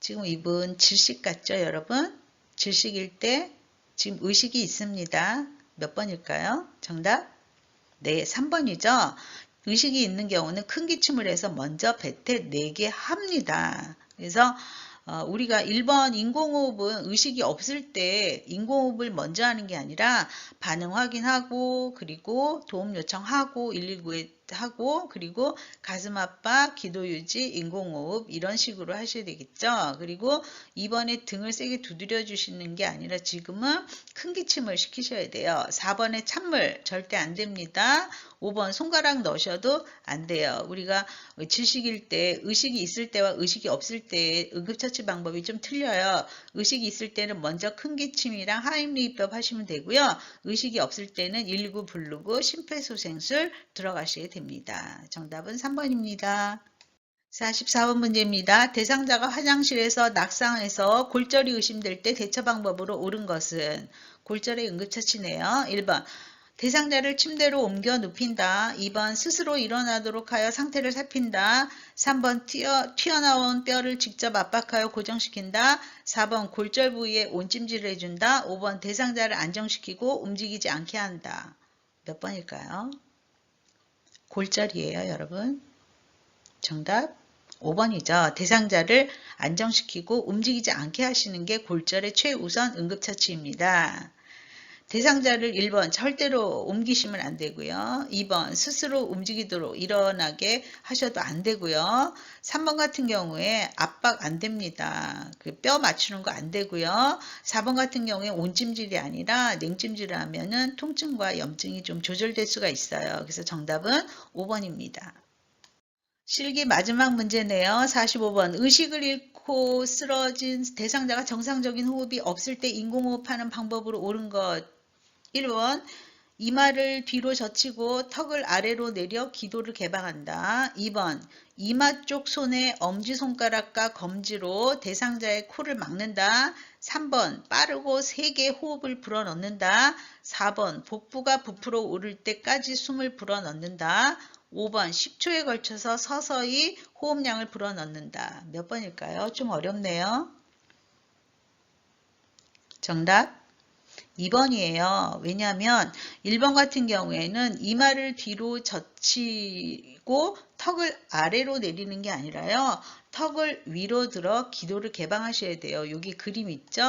지금 이분 질식 같죠, 여러분? 질식일 때 지금 의식이 있습니다. 몇 번일까요? 정답? 네, 3번이죠. 의식이 있는 경우는 큰 기침을 해서 먼저 뱉어내게 합니다. 그래서 우리가 1번 인공호흡은 의식이 없을 때 인공호흡을 먼저 하는 게 아니라 반응 확인하고 그리고 도움 요청하고 119에 하고 그리고 가슴 압박, 기도 유지, 인공호흡 이런 식으로 하셔야 되겠죠. 그리고 2번에 등을 세게 두드려 주시는 게 아니라 지금은 큰 기침을 시키셔야 돼요. 4번에 찬물 절대 안 됩니다. 5번 손가락 넣으셔도 안 돼요. 우리가 질식일 때 의식이 있을 때와 의식이 없을 때 응급처치 방법이 좀 틀려요. 의식이 있을 때는 먼저 큰 기침이랑 하임리히법 하시면 되고요. 의식이 없을 때는 119 부르고 심폐소생술 들어가셔야 됩니다. 정답은 3번입니다. 44번 문제입니다. 대상자가 화장실에서 낙상해서 골절이 의심될 때 대처 방법으로 옳은 것은 골절의 응급처치네요. 1번 대상자를 침대로 옮겨 눕힌다. 2번 스스로 일어나도록 하여 상태를 살핀다. 3번 튀어나온 뼈를 직접 압박하여 고정시킨다. 4번 골절 부위에 온찜질을 해준다. 5번 대상자를 안정시키고 움직이지 않게 한다. 몇 번일까요? 골절이에요, 여러분. 정답 5번이죠. 대상자를 안정시키고 움직이지 않게 하시는 게 골절의 최우선 응급처치입니다. 대상자를 1번 절대로 옮기시면 안 되고요. 2번 스스로 움직이도록 일어나게 하셔도 안 되고요. 3번 같은 경우에 압박 안 됩니다. 그 뼈 맞추는 거 안 되고요. 4번 같은 경우에 온찜질이 아니라 냉찜질을 하면은 통증과 염증이 좀 조절될 수가 있어요. 그래서 정답은 5번입니다. 실기 마지막 문제네요. 45번 의식을 잃고 쓰러진 대상자가 정상적인 호흡이 없을 때 인공호흡하는 방법으로 옳은 것 1번 이마를 뒤로 젖히고 턱을 아래로 내려 기도를 개방한다. 2번 이마 쪽 손에 엄지손가락과 검지로 대상자의 코를 막는다. 3번 빠르고 세게 호흡을 불어넣는다. 4번 복부가 부풀어 오를 때까지 숨을 불어넣는다. 5번 10초에 걸쳐서 서서히 호흡량을 불어넣는다. 몇 번일까요? 좀 어렵네요. 정답 2번이에요. 왜냐하면 1번 같은 경우에는 이마를 뒤로 젖히고 턱을 아래로 내리는 게 아니라요. 턱을 위로 들어 기도를 개방하셔야 돼요. 여기 그림 있죠?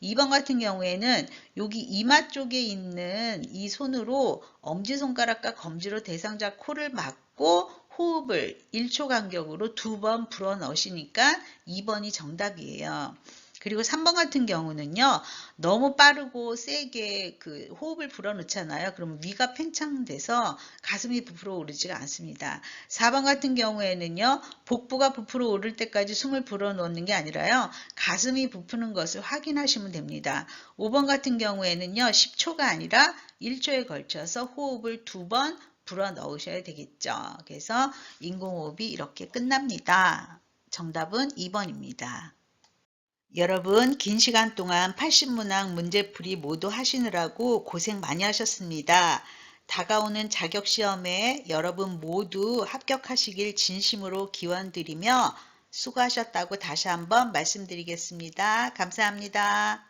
2번 같은 경우에는 여기 이마 쪽에 있는 이 손으로 엄지손가락과 검지로 대상자 코를 막고 호흡을 1초 간격으로 2번 불어 넣으시니까 2번이 정답이에요. 그리고 3번 같은 경우는요. 너무 빠르고 세게 그 호흡을 불어넣잖아요. 그럼 위가 팽창돼서 가슴이 부풀어 오르지가 않습니다. 4번 같은 경우에는요. 복부가 부풀어 오를 때까지 숨을 불어넣는 게 아니라요. 가슴이 부푸는 것을 확인하시면 됩니다. 5번 같은 경우에는요. 10초가 아니라 1초에 걸쳐서 호흡을 2번 불어 넣으셔야 되겠죠. 그래서 인공호흡이 이렇게 끝납니다. 정답은 2번입니다. 여러분, 긴 시간 동안 80문항 문제풀이 모두 하시느라고 고생 많이 하셨습니다. 다가오는 자격시험에 여러분 모두 합격하시길 진심으로 기원드리며 수고하셨다고 다시 한번 말씀드리겠습니다. 감사합니다.